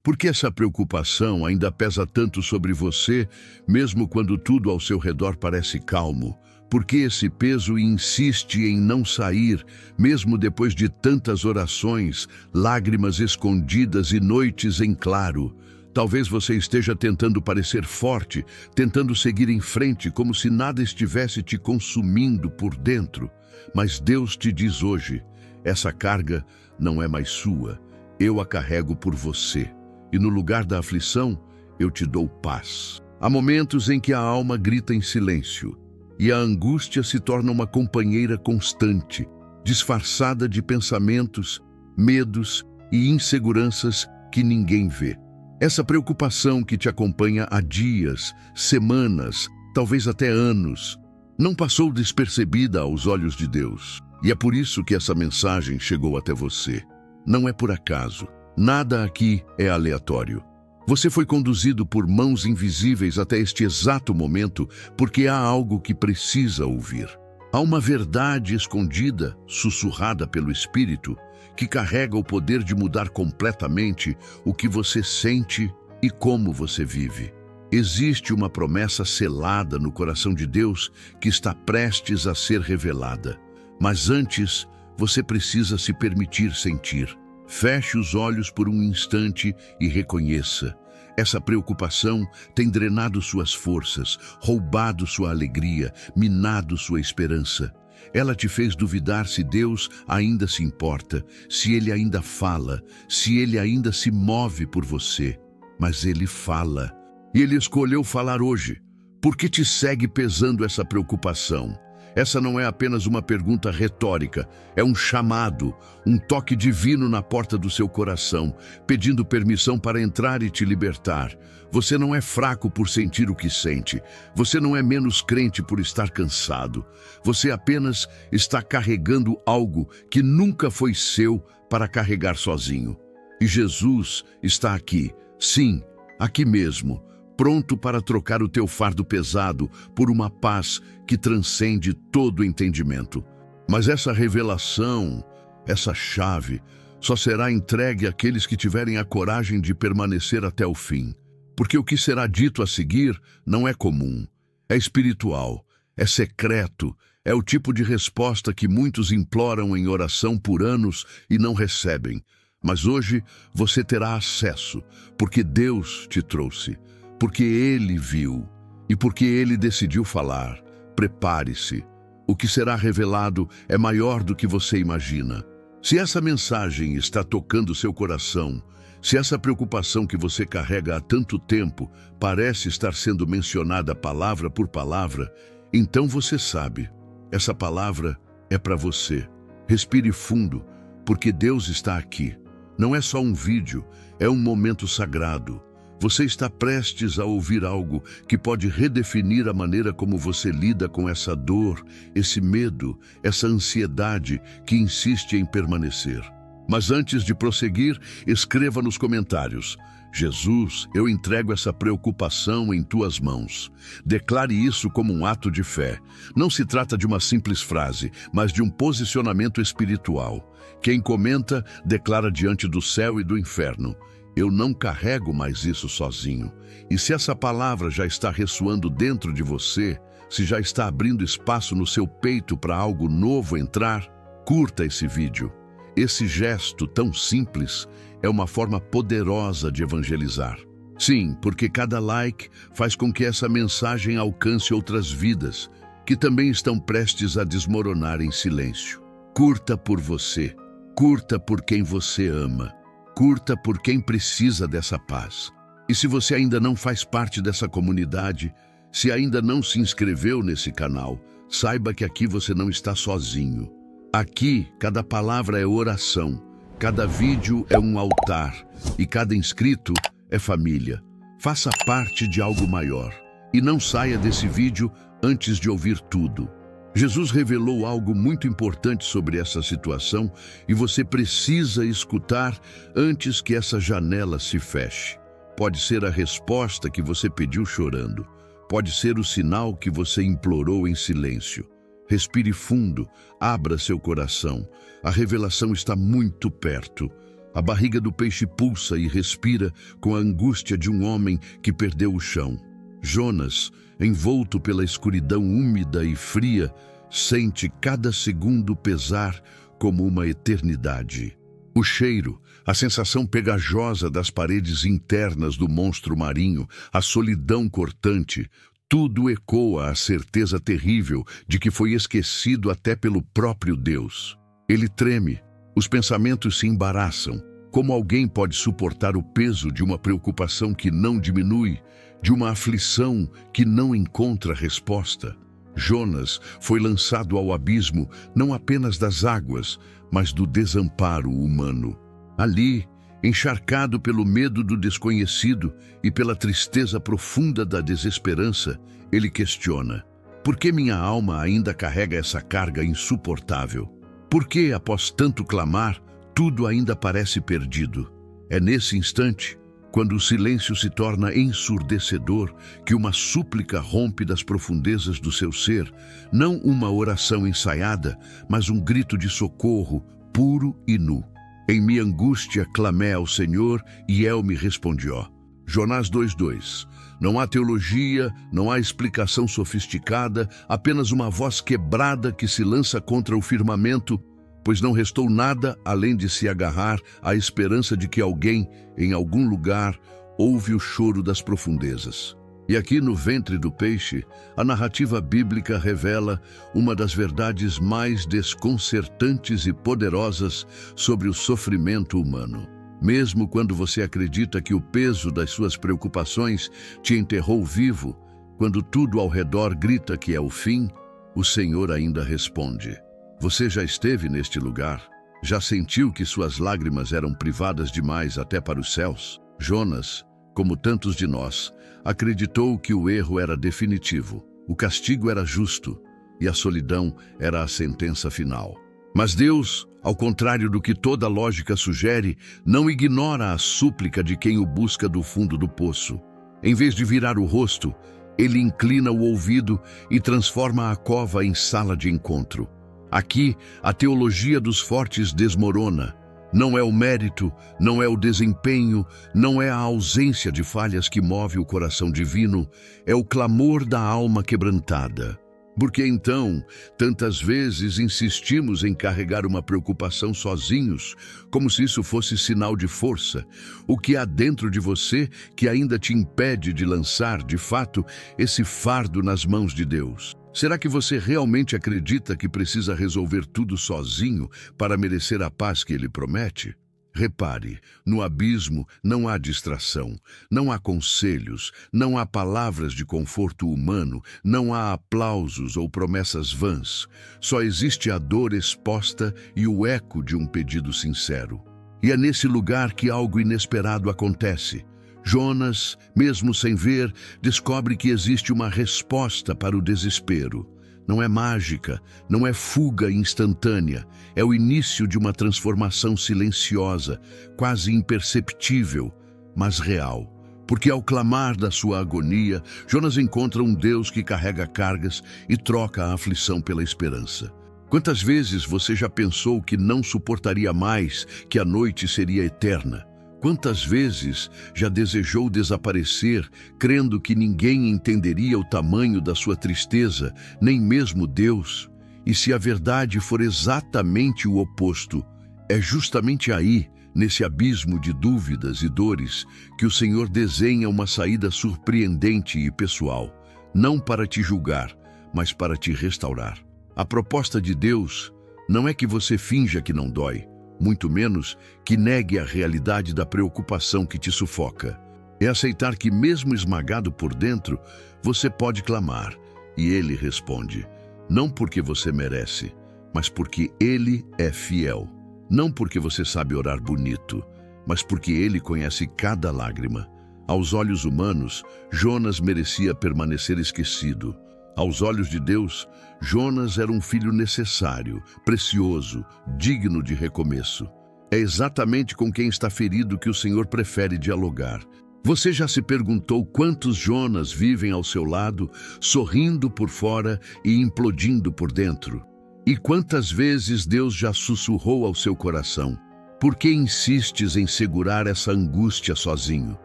Por que essa preocupação ainda pesa tanto sobre você, mesmo quando tudo ao seu redor parece calmo? Por que esse peso insiste em não sair, mesmo depois de tantas orações, lágrimas escondidas e noites em claro? Talvez você esteja tentando parecer forte, tentando seguir em frente como se nada estivesse te consumindo por dentro. Mas Deus te diz hoje, essa carga não é mais sua, eu a carrego por você. E no lugar da aflição, eu te dou paz. Há momentos em que a alma grita em silêncio, e a angústia se torna uma companheira constante, disfarçada de pensamentos, medos e inseguranças que ninguém vê. Essa preocupação que te acompanha há dias, semanas, talvez até anos, não passou despercebida aos olhos de Deus. E é por isso que essa mensagem chegou até você. Não é por acaso. Nada aqui é aleatório. Você foi conduzido por mãos invisíveis até este exato momento porque há algo que precisa ouvir. Há uma verdade escondida, sussurrada pelo Espírito, que carrega o poder de mudar completamente o que você sente e como você vive. Existe uma promessa selada no coração de Deus que está prestes a ser revelada. Mas antes, você precisa se permitir sentir. Feche os olhos por um instante e reconheça. Essa preocupação tem drenado suas forças, roubado sua alegria, minado sua esperança. Ela te fez duvidar se Deus ainda se importa, se Ele ainda fala, se Ele ainda se move por você. Mas Ele fala. E Ele escolheu falar hoje. Por que te segue pesando essa preocupação? Essa não é apenas uma pergunta retórica, é um chamado, um toque divino na porta do seu coração, pedindo permissão para entrar e te libertar. Você não é fraco por sentir o que sente, você não é menos crente por estar cansado. Você apenas está carregando algo que nunca foi seu para carregar sozinho. E Jesus está aqui, sim, aqui mesmo, pronto para trocar o teu fardo pesado por uma paz que transcende todo entendimento. Mas essa revelação, essa chave, só será entregue àqueles que tiverem a coragem de permanecer até o fim. Porque o que será dito a seguir não é comum, é espiritual, é secreto, é o tipo de resposta que muitos imploram em oração por anos e não recebem. Mas hoje você terá acesso, porque Deus te trouxe. Porque Ele viu e porque Ele decidiu falar. Prepare-se. O que será revelado é maior do que você imagina. Se essa mensagem está tocando seu coração, se essa preocupação que você carrega há tanto tempo parece estar sendo mencionada palavra por palavra, então você sabe, essa palavra é para você. Respire fundo, porque Deus está aqui. Não é só um vídeo, é um momento sagrado. Você está prestes a ouvir algo que pode redefinir a maneira como você lida com essa dor, esse medo, essa ansiedade que insiste em permanecer. Mas antes de prosseguir, escreva nos comentários: Jesus, eu entrego essa preocupação em tuas mãos. Declare isso como um ato de fé. Não se trata de uma simples frase, mas de um posicionamento espiritual. Quem comenta, declara diante do céu e do inferno: eu não carrego mais isso sozinho. E se essa palavra já está ressoando dentro de você, se já está abrindo espaço no seu peito para algo novo entrar, curta esse vídeo. Esse gesto tão simples é uma forma poderosa de evangelizar. Sim, porque cada like faz com que essa mensagem alcance outras vidas, que também estão prestes a desmoronar em silêncio. Curta por você, curta por quem você ama. Curta por quem precisa dessa paz. E se você ainda não faz parte dessa comunidade, se ainda não se inscreveu nesse canal, saiba que aqui você não está sozinho. Aqui, cada palavra é oração, cada vídeo é um altar e cada inscrito é família. Faça parte de algo maior e não saia desse vídeo antes de ouvir tudo. Jesus revelou algo muito importante sobre essa situação e você precisa escutar antes que essa janela se feche. Pode ser a resposta que você pediu chorando. Pode ser o sinal que você implorou em silêncio. Respire fundo, abra seu coração. A revelação está muito perto. A barriga do peixe pulsa e respira com a angústia de um homem que perdeu o chão. Jonas, envolto pela escuridão úmida e fria, sente cada segundo pesar como uma eternidade. O cheiro, a sensação pegajosa das paredes internas do monstro marinho, a solidão cortante, tudo ecoa a certeza terrível de que foi esquecido até pelo próprio Deus. Ele treme, os pensamentos se embaraçam. Como alguém pode suportar o peso de uma preocupação que não diminui, de uma aflição que não encontra resposta? Jonas foi lançado ao abismo não apenas das águas, mas do desamparo humano. Ali, encharcado pelo medo do desconhecido e pela tristeza profunda da desesperança, ele questiona: por que minha alma ainda carrega essa carga insuportável? Por que, após tanto clamar, tudo ainda parece perdido? É nesse instante, quando o silêncio se torna ensurdecedor, que uma súplica rompe das profundezas do seu ser, não uma oração ensaiada, mas um grito de socorro, puro e nu. Em minha angústia clamei ao Senhor e Ele me respondió. Jonás 2:2. Não há teologia, não há explicação sofisticada, apenas uma voz quebrada que se lança contra o firmamento, pois não restou nada além de se agarrar à esperança de que alguém, em algum lugar, ouve o choro das profundezas. E aqui no ventre do peixe, a narrativa bíblica revela uma das verdades mais desconcertantes e poderosas sobre o sofrimento humano. Mesmo quando você acredita que o peso das suas preocupações te enterrou vivo, quando tudo ao redor grita que é o fim, o Senhor ainda responde. Você já esteve neste lugar? Já sentiu que suas lágrimas eram privadas demais até para os céus? Jonas, como tantos de nós, acreditou que o erro era definitivo, o castigo era justo e a solidão era a sentença final. Mas Deus, ao contrário do que toda lógica sugere, não ignora a súplica de quem o busca do fundo do poço. Em vez de virar o rosto, ele inclina o ouvido e transforma a cova em sala de encontro. Aqui, a teologia dos fortes desmorona. Não é o mérito, não é o desempenho, não é a ausência de falhas que move o coração divino, é o clamor da alma quebrantada. Porque então, tantas vezes insistimos em carregar uma preocupação sozinhos, como se isso fosse sinal de força, o que há dentro de você que ainda te impede de lançar, de fato, esse fardo nas mãos de Deus? Será que você realmente acredita que precisa resolver tudo sozinho para merecer a paz que Ele promete? Repare, no abismo não há distração, não há conselhos, não há palavras de conforto humano, não há aplausos ou promessas vãs. Só existe a dor exposta e o eco de um pedido sincero. E é nesse lugar que algo inesperado acontece. Jonas, mesmo sem ver, descobre que existe uma resposta para o desespero. Não é mágica, não é fuga instantânea, é o início de uma transformação silenciosa, quase imperceptível, mas real. Porque ao clamar da sua agonia, Jonas encontra um Deus que carrega cargas e troca a aflição pela esperança. Quantas vezes você já pensou que não suportaria mais, que a noite seria eterna? Quantas vezes já desejou desaparecer, crendo que ninguém entenderia o tamanho da sua tristeza, nem mesmo Deus? E se a verdade for exatamente o oposto, é justamente aí, nesse abismo de dúvidas e dores, que o Senhor desenha uma saída surpreendente e pessoal, não para te julgar, mas para te restaurar. A proposta de Deus não é que você finja que não dói, muito menos que negue a realidade da preocupação que te sufoca. É aceitar que, mesmo esmagado por dentro, você pode clamar, e Ele responde, não porque você merece, mas porque Ele é fiel. Não porque você sabe orar bonito, mas porque Ele conhece cada lágrima. Aos olhos humanos, Jonas merecia permanecer esquecido. Aos olhos de Deus, Jonas era um filho necessário, precioso, digno de recomeço. É exatamente com quem está ferido que o Senhor prefere dialogar. Você já se perguntou quantos Jonas vivem ao seu lado, sorrindo por fora e implodindo por dentro? E quantas vezes Deus já sussurrou ao seu coração, Por que insistes em segurar essa angústia sozinho?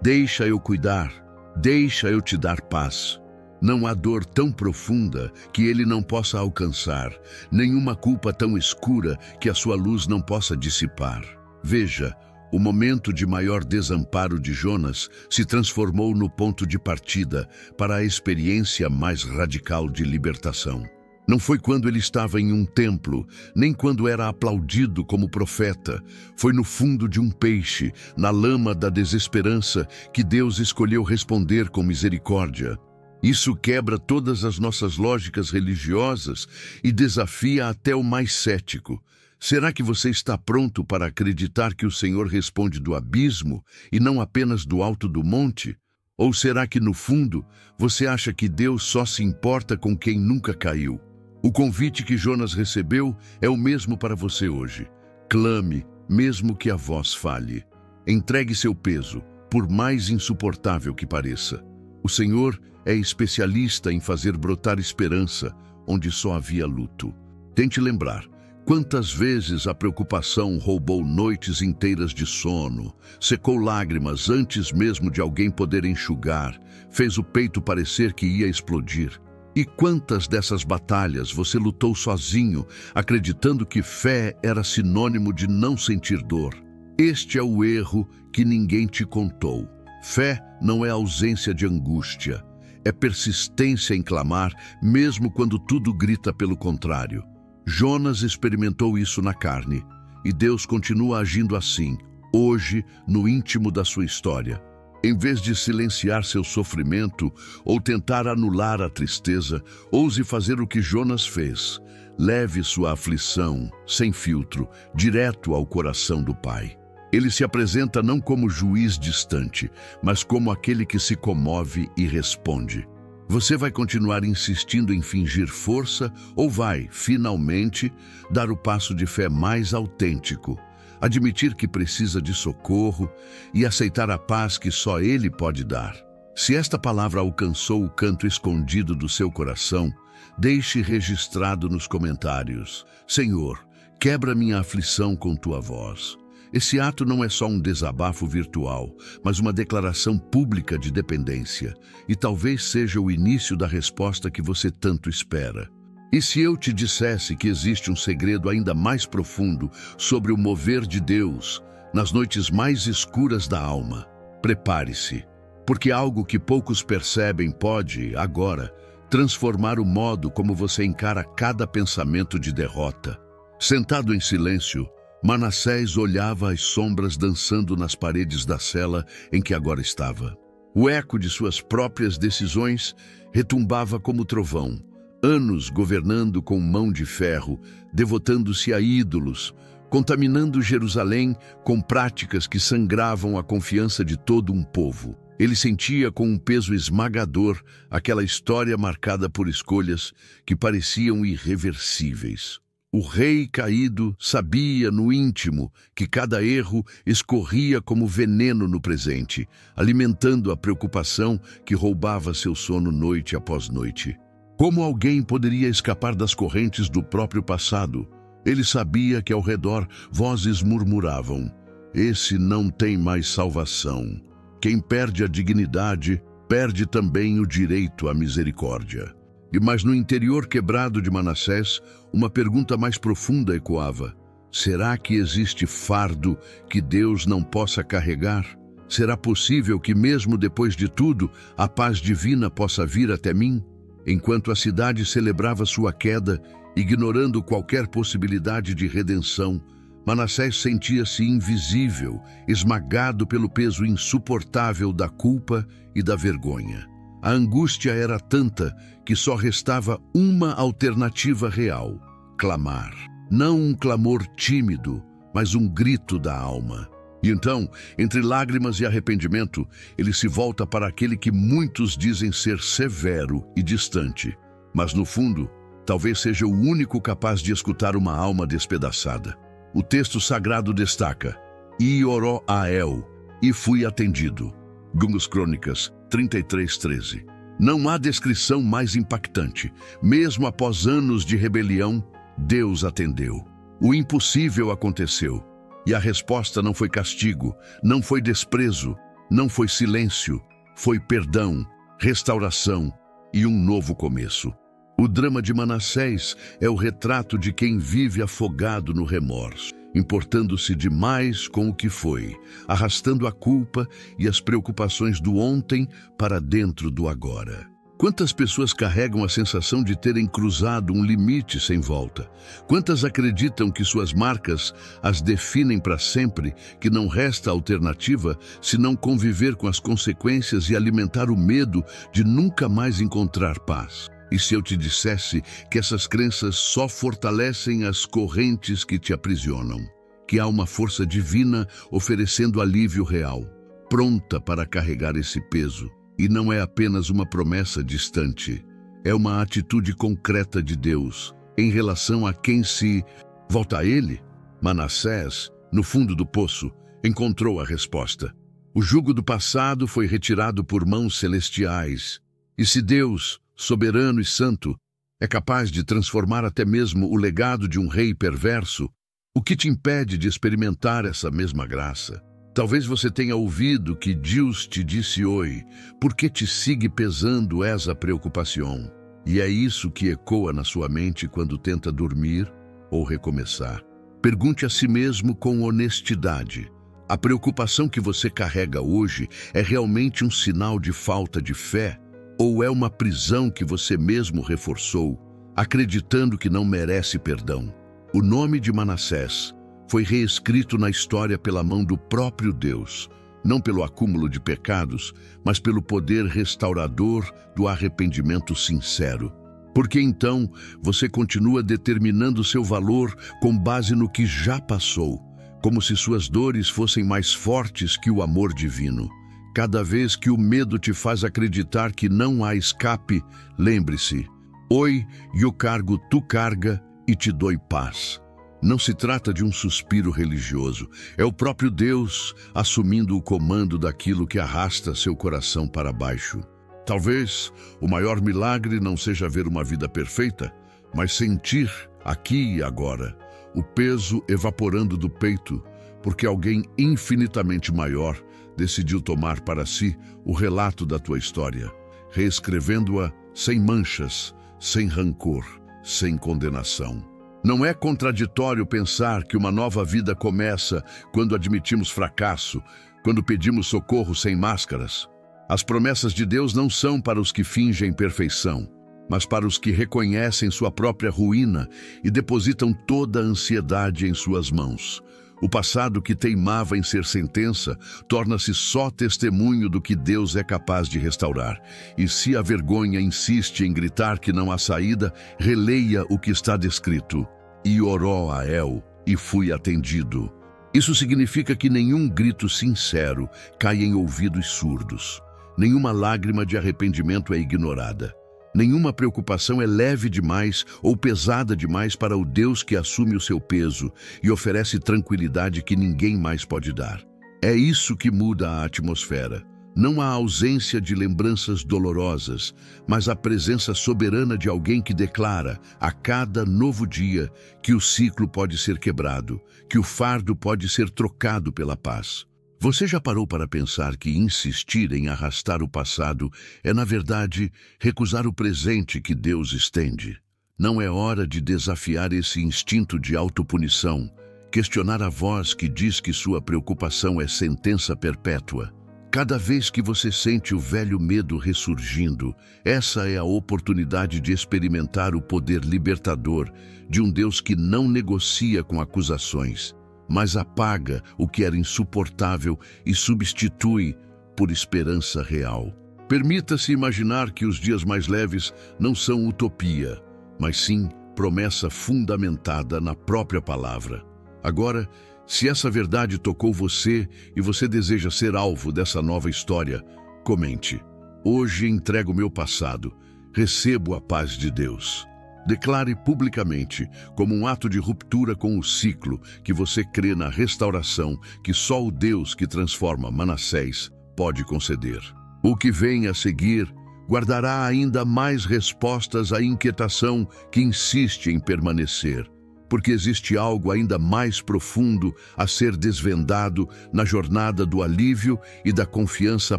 Deixa eu cuidar, deixa eu te dar paz. Não há dor tão profunda que ele não possa alcançar, nenhuma culpa tão escura que a sua luz não possa dissipar. Veja, o momento de maior desamparo de Jonas se transformou no ponto de partida para a experiência mais radical de libertação. Não foi quando ele estava em um templo, nem quando era aplaudido como profeta. Foi no fundo de um peixe, na lama da desesperança, que Deus escolheu responder com misericórdia. Isso quebra todas as nossas lógicas religiosas e desafia até o mais cético. Será que você está pronto para acreditar que o Senhor responde do abismo e não apenas do alto do monte? Ou será que, no fundo, você acha que Deus só se importa com quem nunca caiu? O convite que Jonas recebeu é o mesmo para você hoje. Clame, mesmo que a voz falhe. Entregue seu peso, por mais insuportável que pareça. O Senhor é especialista em fazer brotar esperança onde só havia luto. Tente lembrar, quantas vezes a preocupação roubou noites inteiras de sono, secou lágrimas antes mesmo de alguém poder enxugar, fez o peito parecer que ia explodir. E quantas dessas batalhas você lutou sozinho, acreditando que fé era sinônimo de não sentir dor? Este é o erro que ninguém te contou. Fé não é ausência de angústia, é persistência em clamar, mesmo quando tudo grita pelo contrário. Jonas experimentou isso na carne, e Deus continua agindo assim, hoje, no íntimo da sua história. Em vez de silenciar seu sofrimento ou tentar anular a tristeza, ouse fazer o que Jonas fez. Leve sua aflição, sem filtro, direto ao coração do Pai. Ele se apresenta não como juiz distante, mas como aquele que se comove e responde. Você vai continuar insistindo em fingir força ou vai, finalmente, dar o passo de fé mais autêntico? Admitir que precisa de socorro e aceitar a paz que só Ele pode dar. Se esta palavra alcançou o canto escondido do seu coração, deixe registrado nos comentários: Senhor, quebra minha aflição com tua voz. Esse ato não é só um desabafo virtual, mas uma declaração pública de dependência, e talvez seja o início da resposta que você tanto espera. E se eu te dissesse que existe um segredo ainda mais profundo sobre o mover de Deus nas noites mais escuras da alma? Prepare-se, porque algo que poucos percebem pode, agora, transformar o modo como você encara cada pensamento de derrota. Sentado em silêncio, Manassés olhava as sombras dançando nas paredes da cela em que agora estava. O eco de suas próprias decisões retumbava como trovão. Anos governando com mão de ferro, devotando-se a ídolos, contaminando Jerusalém com práticas que sangravam a confiança de todo um povo. Ele sentia com um peso esmagador aquela história marcada por escolhas que pareciam irreversíveis. O rei caído sabia no íntimo que cada erro escorria como veneno no presente, alimentando a preocupação que roubava seu sono noite após noite. Como alguém poderia escapar das correntes do próprio passado? Ele sabia que ao redor vozes murmuravam: esse não tem mais salvação. Quem perde a dignidade, perde também o direito à misericórdia. Mas no interior quebrado de Manassés, uma pergunta mais profunda ecoava: será que existe fardo que Deus não possa carregar? Será possível que mesmo depois de tudo, a paz divina possa vir até mim? Enquanto a cidade celebrava sua queda, ignorando qualquer possibilidade de redenção, Manassés sentia-se invisível, esmagado pelo peso insuportável da culpa e da vergonha. A angústia era tanta que só restava uma alternativa real: clamar. Não um clamor tímido, mas um grito da alma. E então, entre lágrimas e arrependimento, ele se volta para aquele que muitos dizem ser severo e distante, mas no fundo, talvez seja o único capaz de escutar uma alma despedaçada. O texto sagrado destaca: "E orou a El, e fui atendido." Gungus Crônicas 33:13. Não há descrição mais impactante. Mesmo após anos de rebelião, Deus atendeu. O impossível aconteceu. E a resposta não foi castigo, não foi desprezo, não foi silêncio, foi perdão, restauração e um novo começo. O drama de Manassés é o retrato de quem vive afogado no remorso, importando-se demais com o que foi, arrastando a culpa e as preocupações do ontem para dentro do agora. Quantas pessoas carregam a sensação de terem cruzado um limite sem volta? Quantas acreditam que suas marcas as definem para sempre, que não resta alternativa senão conviver com as consequências e alimentar o medo de nunca mais encontrar paz? E se eu te dissesse que essas crenças só fortalecem as correntes que te aprisionam? Que há uma força divina oferecendo alívio real, pronta para carregar esse peso? E não é apenas uma promessa distante, é uma atitude concreta de Deus em relação a quem se volta a Ele. Manassés, no fundo do poço, encontrou a resposta. O jugo do passado foi retirado por mãos celestiais. E se Deus, soberano e santo, é capaz de transformar até mesmo o legado de um rei perverso, o que te impede de experimentar essa mesma graça? Talvez você tenha ouvido que Deus te disse oi, porque te sigue pesando essa preocupação. E é isso que ecoa na sua mente quando tenta dormir ou recomeçar. Pergunte a si mesmo com honestidade: a preocupação que você carrega hoje é realmente um sinal de falta de fé? Ou é uma prisão que você mesmo reforçou, acreditando que não merece perdão? O nome de Manassés foi reescrito na história pela mão do próprio Deus, não pelo acúmulo de pecados, mas pelo poder restaurador do arrependimento sincero. Porque então você continua determinando seu valor com base no que já passou, como se suas dores fossem mais fortes que o amor divino. Cada vez que o medo te faz acreditar que não há escape, lembre-se: oi, eu cargo, tu carga e te dou paz. Não se trata de um suspiro religioso, é o próprio Deus assumindo o comando daquilo que arrasta seu coração para baixo. Talvez o maior milagre não seja ver uma vida perfeita, mas sentir, aqui e agora, o peso evaporando do peito, porque alguém infinitamente maior decidiu tomar para si o relato da tua história, reescrevendo-a sem manchas, sem rancor, sem condenação. Não é contraditório pensar que uma nova vida começa quando admitimos fracasso, quando pedimos socorro sem máscaras. As promessas de Deus não são para os que fingem perfeição, mas para os que reconhecem sua própria ruína e depositam toda a ansiedade em suas mãos. O passado que teimava em ser sentença torna-se só testemunho do que Deus é capaz de restaurar. E se a vergonha insiste em gritar que não há saída, releia o que está descrito: e orou a El, e fui atendido. Isso significa que nenhum grito sincero cai em ouvidos surdos. Nenhuma lágrima de arrependimento é ignorada. Nenhuma preocupação é leve demais ou pesada demais para o Deus que assume o seu peso e oferece tranquilidade que ninguém mais pode dar. É isso que muda a atmosfera. Não a ausência de lembranças dolorosas, mas a presença soberana de alguém que declara, a cada novo dia, que o ciclo pode ser quebrado, que o fardo pode ser trocado pela paz. Você já parou para pensar que insistir em arrastar o passado é, na verdade, recusar o presente que Deus estende? Não é hora de desafiar esse instinto de autopunição, questionar a voz que diz que sua preocupação é sentença perpétua? Cada vez que você sente o velho medo ressurgindo, essa é a oportunidade de experimentar o poder libertador de um Deus que não negocia com acusações, mas apaga o que era insuportável e substitui por esperança real. Permita-se imaginar que os dias mais leves não são utopia, mas sim promessa fundamentada na própria palavra. Agora, se essa verdade tocou você e você deseja ser alvo dessa nova história, comente: hoje entrego meu passado, recebo a paz de Deus. Declare publicamente, como um ato de ruptura com o ciclo, que você crê na restauração que só o Deus que transforma Manassés pode conceder. O que vem a seguir guardará ainda mais respostas à inquietação que insiste em permanecer. porque existe algo ainda mais profundo a ser desvendado na jornada do alívio e da confiança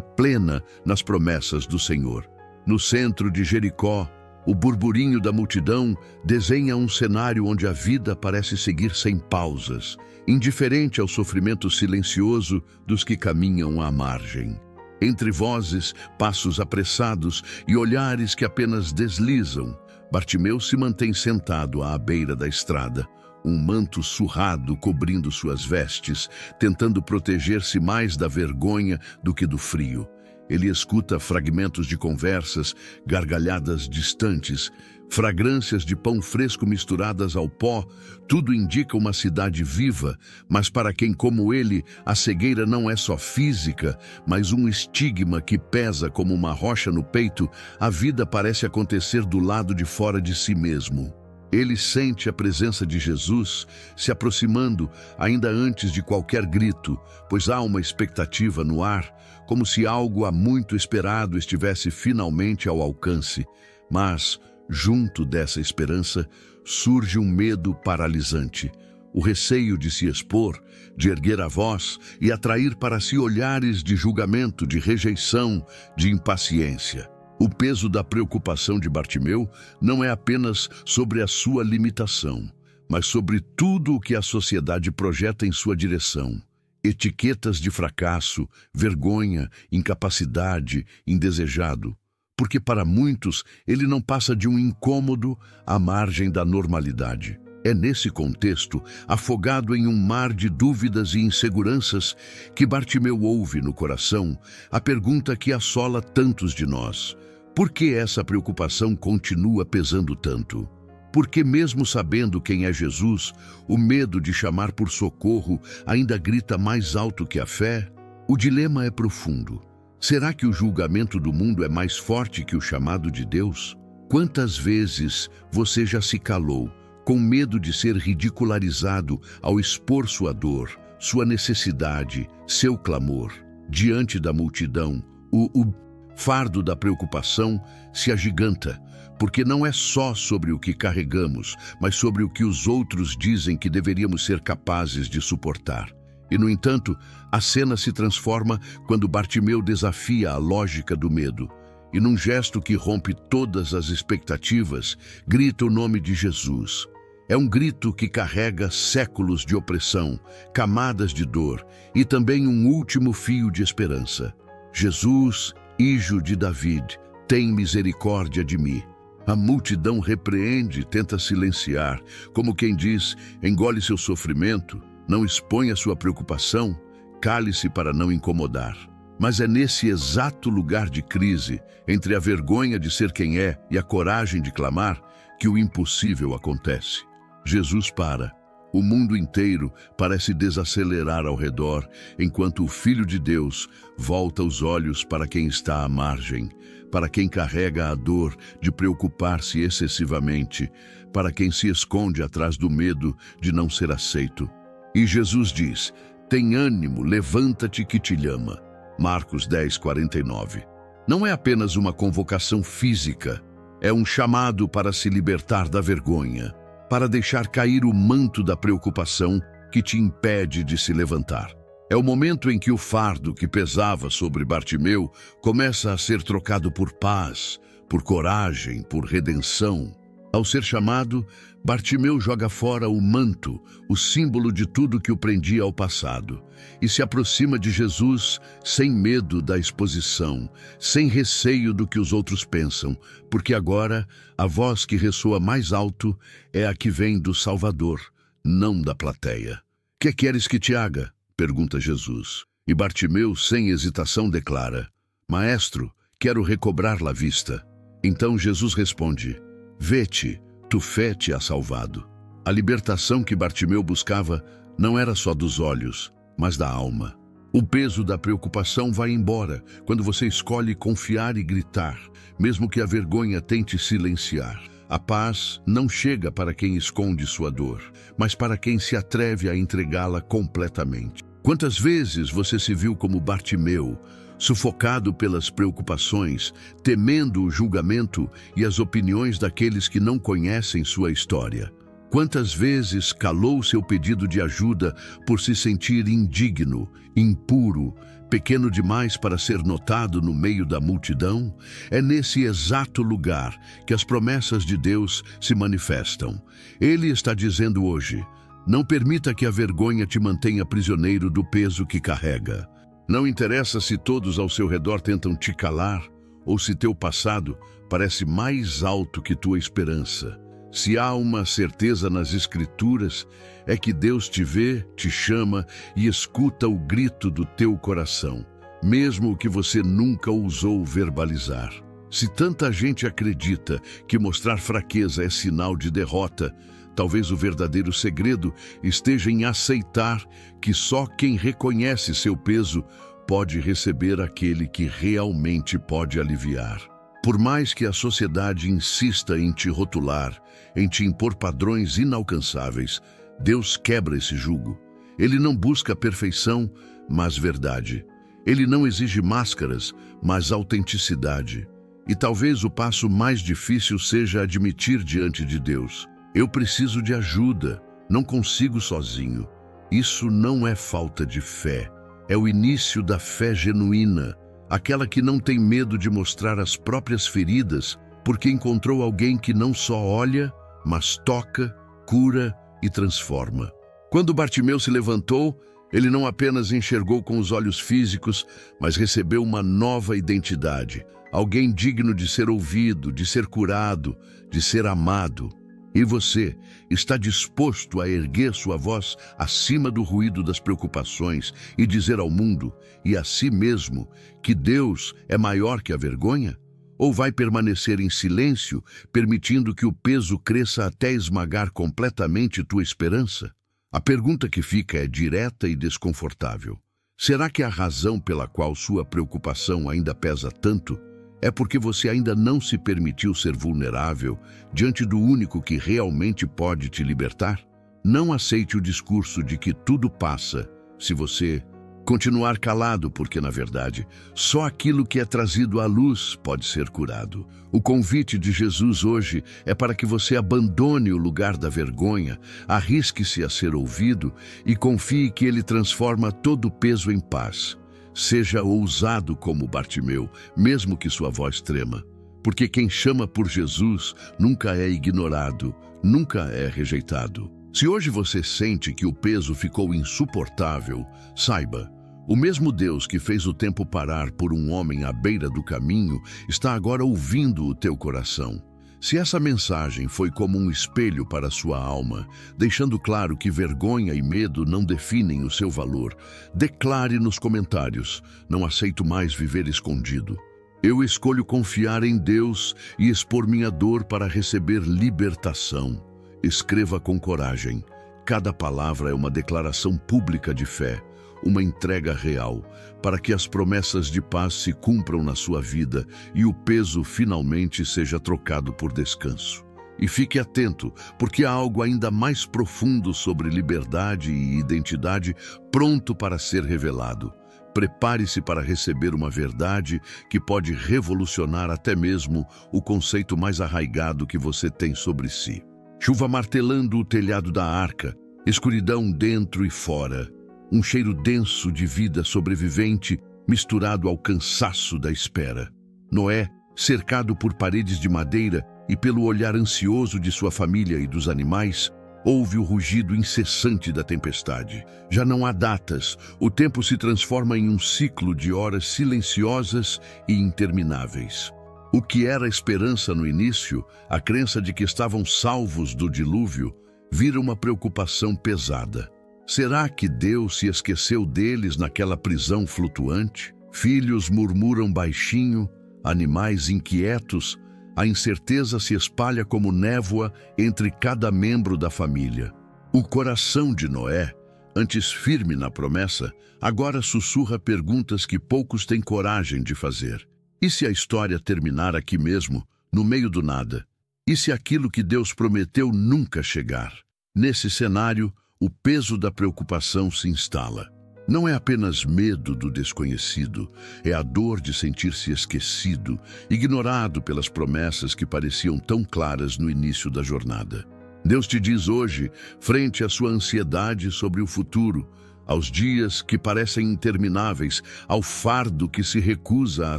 plena nas promessas do Senhor. No centro de Jericó, o burburinho da multidão desenha um cenário onde a vida parece seguir sem pausas, indiferente ao sofrimento silencioso dos que caminham à margem. Entre vozes, passos apressados e olhares que apenas deslizam, Bartimeu se mantém sentado à beira da estrada, um manto surrado cobrindo suas vestes, tentando proteger-se mais da vergonha do que do frio. Ele escuta fragmentos de conversas, gargalhadas distantes, fragrâncias de pão fresco misturadas ao pó. Tudo indica uma cidade viva, mas para quem como ele, a cegueira não é só física, mas um estigma que pesa como uma rocha no peito. A vida parece acontecer do lado de fora de si mesmo. Ele sente a presença de Jesus se aproximando ainda antes de qualquer grito, pois há uma expectativa no ar, como se algo há muito esperado estivesse finalmente ao alcance. Mas, junto dessa esperança, surge um medo paralisante, o receio de se expor, de erguer a voz e atrair para si olhares de julgamento, de rejeição, de impaciência. O peso da preocupação de Bartimeu não é apenas sobre a sua limitação, mas sobre tudo o que a sociedade projeta em sua direção. Etiquetas de fracasso, vergonha, incapacidade, indesejado. Porque para muitos ele não passa de um incômodo à margem da normalidade. É nesse contexto, afogado em um mar de dúvidas e inseguranças, que Bartimeu ouve no coração a pergunta que assola tantos de nós. Por que essa preocupação continua pesando tanto? Porque mesmo sabendo quem é Jesus, o medo de chamar por socorro ainda grita mais alto que a fé? O dilema é profundo. Será que o julgamento do mundo é mais forte que o chamado de Deus? Quantas vezes você já se calou, com medo de ser ridicularizado ao expor sua dor, sua necessidade, seu clamor? Diante da multidão, o fardo da preocupação se agiganta, porque não é só sobre o que carregamos, mas sobre o que os outros dizem que deveríamos ser capazes de suportar. E, no entanto, a cena se transforma quando Bartimeu desafia a lógica do medo e, num gesto que rompe todas as expectativas, grita o nome de Jesus. É um grito que carrega séculos de opressão, camadas de dor e também um último fio de esperança. Jesus, Hijo de David, tem misericórdia de mim. A multidão repreende, tenta silenciar, como quem diz, engole seu sofrimento, não exponha sua preocupação, cale-se para não incomodar. Mas é nesse exato lugar de crise, entre a vergonha de ser quem é e a coragem de clamar, que o impossível acontece. Jesus para. O mundo inteiro parece desacelerar ao redor, enquanto o Filho de Deus volta os olhos para quem está à margem, para quem carrega a dor de preocupar-se excessivamente, para quem se esconde atrás do medo de não ser aceito. E Jesus diz, tem ânimo, levanta-te que te llama. Marcos 10:49. Não é apenas uma convocação física, é um chamado para se libertar da vergonha, para deixar cair o manto da preocupação que te impede de se levantar. É o momento em que o fardo que pesava sobre Bartimeu começa a ser trocado por paz, por coragem, por redenção. Ao ser chamado, Bartimeu joga fora o manto, o símbolo de tudo que o prendia ao passado, e se aproxima de Jesus sem medo da exposição, sem receio do que os outros pensam, porque agora a voz que ressoa mais alto é a que vem do Salvador, não da plateia. Que queres que te haga? Pergunta Jesus. E Bartimeu, sem hesitação, declara, Maestro, quero recobrar a vista. Então Jesus responde, Vê-te, tu fé te ha salvado. A libertação que Bartimeu buscava não era só dos olhos, mas da alma. O peso da preocupação vai embora quando você escolhe confiar e gritar, mesmo que a vergonha tente silenciar. A paz não chega para quem esconde sua dor, mas para quem se atreve a entregá-la completamente. Quantas vezes você se viu como Bartimeu, sufocado pelas preocupações, temendo o julgamento e as opiniões daqueles que não conhecem sua história? Quantas vezes calou seu pedido de ajuda por se sentir indigno, impuro, pequeno demais para ser notado no meio da multidão? É nesse exato lugar que as promessas de Deus se manifestam. Ele está dizendo hoje: não permita que a vergonha te mantenha prisioneiro do peso que carrega. Não interessa se todos ao seu redor tentam te calar ou se teu passado parece mais alto que tua esperança. Se há uma certeza nas Escrituras, é que Deus te vê, te chama e escuta o grito do teu coração, mesmo o que você nunca ousou verbalizar. Se tanta gente acredita que mostrar fraqueza é sinal de derrota, talvez o verdadeiro segredo esteja em aceitar que só quem reconhece seu peso pode receber aquele que realmente pode aliviar. Por mais que a sociedade insista em te rotular, em te impor padrões inalcançáveis, Deus quebra esse jugo. Ele não busca perfeição, mas verdade. Ele não exige máscaras, mas autenticidade. E talvez o passo mais difícil seja admitir diante de Deus: eu preciso de ajuda, não consigo sozinho. Isso não é falta de fé, é o início da fé genuína. Aquela que não tem medo de mostrar as próprias feridas, porque encontrou alguém que não só olha, mas toca, cura e transforma. Quando Bartimeu se levantou, ele não apenas enxergou com os olhos físicos, mas recebeu uma nova identidade. Alguém digno de ser ouvido, de ser curado, de ser amado. E você está disposto a erguer sua voz acima do ruído das preocupações e dizer ao mundo e a si mesmo que Deus é maior que a vergonha? Ou vai permanecer em silêncio, permitindo que o peso cresça até esmagar completamente tua esperança? A pergunta que fica é direta e desconfortável. Será que a razão pela qual sua preocupação ainda pesa tanto é porque você ainda não se permitiu ser vulnerável diante do único que realmente pode te libertar? Não aceite o discurso de que tudo passa se você continuar calado, porque, na verdade, só aquilo que é trazido à luz pode ser curado. O convite de Jesus hoje é para que você abandone o lugar da vergonha, arrisque-se a ser ouvido e confie que Ele transforma todo o peso em paz. Seja ousado como Bartimeu, mesmo que sua voz trema, porque quem chama por Jesus nunca é ignorado, nunca é rejeitado. Se hoje você sente que o peso ficou insuportável, saiba: o mesmo Deus que fez o tempo parar por um homem à beira do caminho está agora ouvindo o teu coração. Se essa mensagem foi como um espelho para a sua alma, deixando claro que vergonha e medo não definem o seu valor, declare nos comentários: não aceito mais viver escondido. Eu escolho confiar em Deus e expor minha dor para receber libertação. Escreva com coragem. Cada palavra é uma declaração pública de fé, uma entrega real, para que as promessas de paz se cumpram na sua vida e o peso finalmente seja trocado por descanso. E fique atento, porque há algo ainda mais profundo sobre liberdade e identidade pronto para ser revelado. Prepare-se para receber uma verdade que pode revolucionar até mesmo o conceito mais arraigado que você tem sobre si. Chuva martelando o telhado da arca, escuridão dentro e fora. Um cheiro denso de vida sobrevivente misturado ao cansaço da espera. Noé, cercado por paredes de madeira e pelo olhar ansioso de sua família e dos animais, ouve o rugido incessante da tempestade. Já não há datas, o tempo se transforma em um ciclo de horas silenciosas e intermináveis. O que era esperança no início, a crença de que estavam salvos do dilúvio, vira uma preocupação pesada. Será que Deus se esqueceu deles naquela prisão flutuante? Filhos murmuram baixinho, animais inquietos, a incerteza se espalha como névoa entre cada membro da família. O coração de Noé, antes firme na promessa, agora sussurra perguntas que poucos têm coragem de fazer. E se a história terminar aqui mesmo, no meio do nada? E se aquilo que Deus prometeu nunca chegar? Nesse cenário, o peso da preocupação se instala. Não é apenas medo do desconhecido, é a dor de sentir-se esquecido, ignorado pelas promessas que pareciam tão claras no início da jornada. Deus te diz hoje, frente à sua ansiedade sobre o futuro, aos dias que parecem intermináveis, ao fardo que se recusa a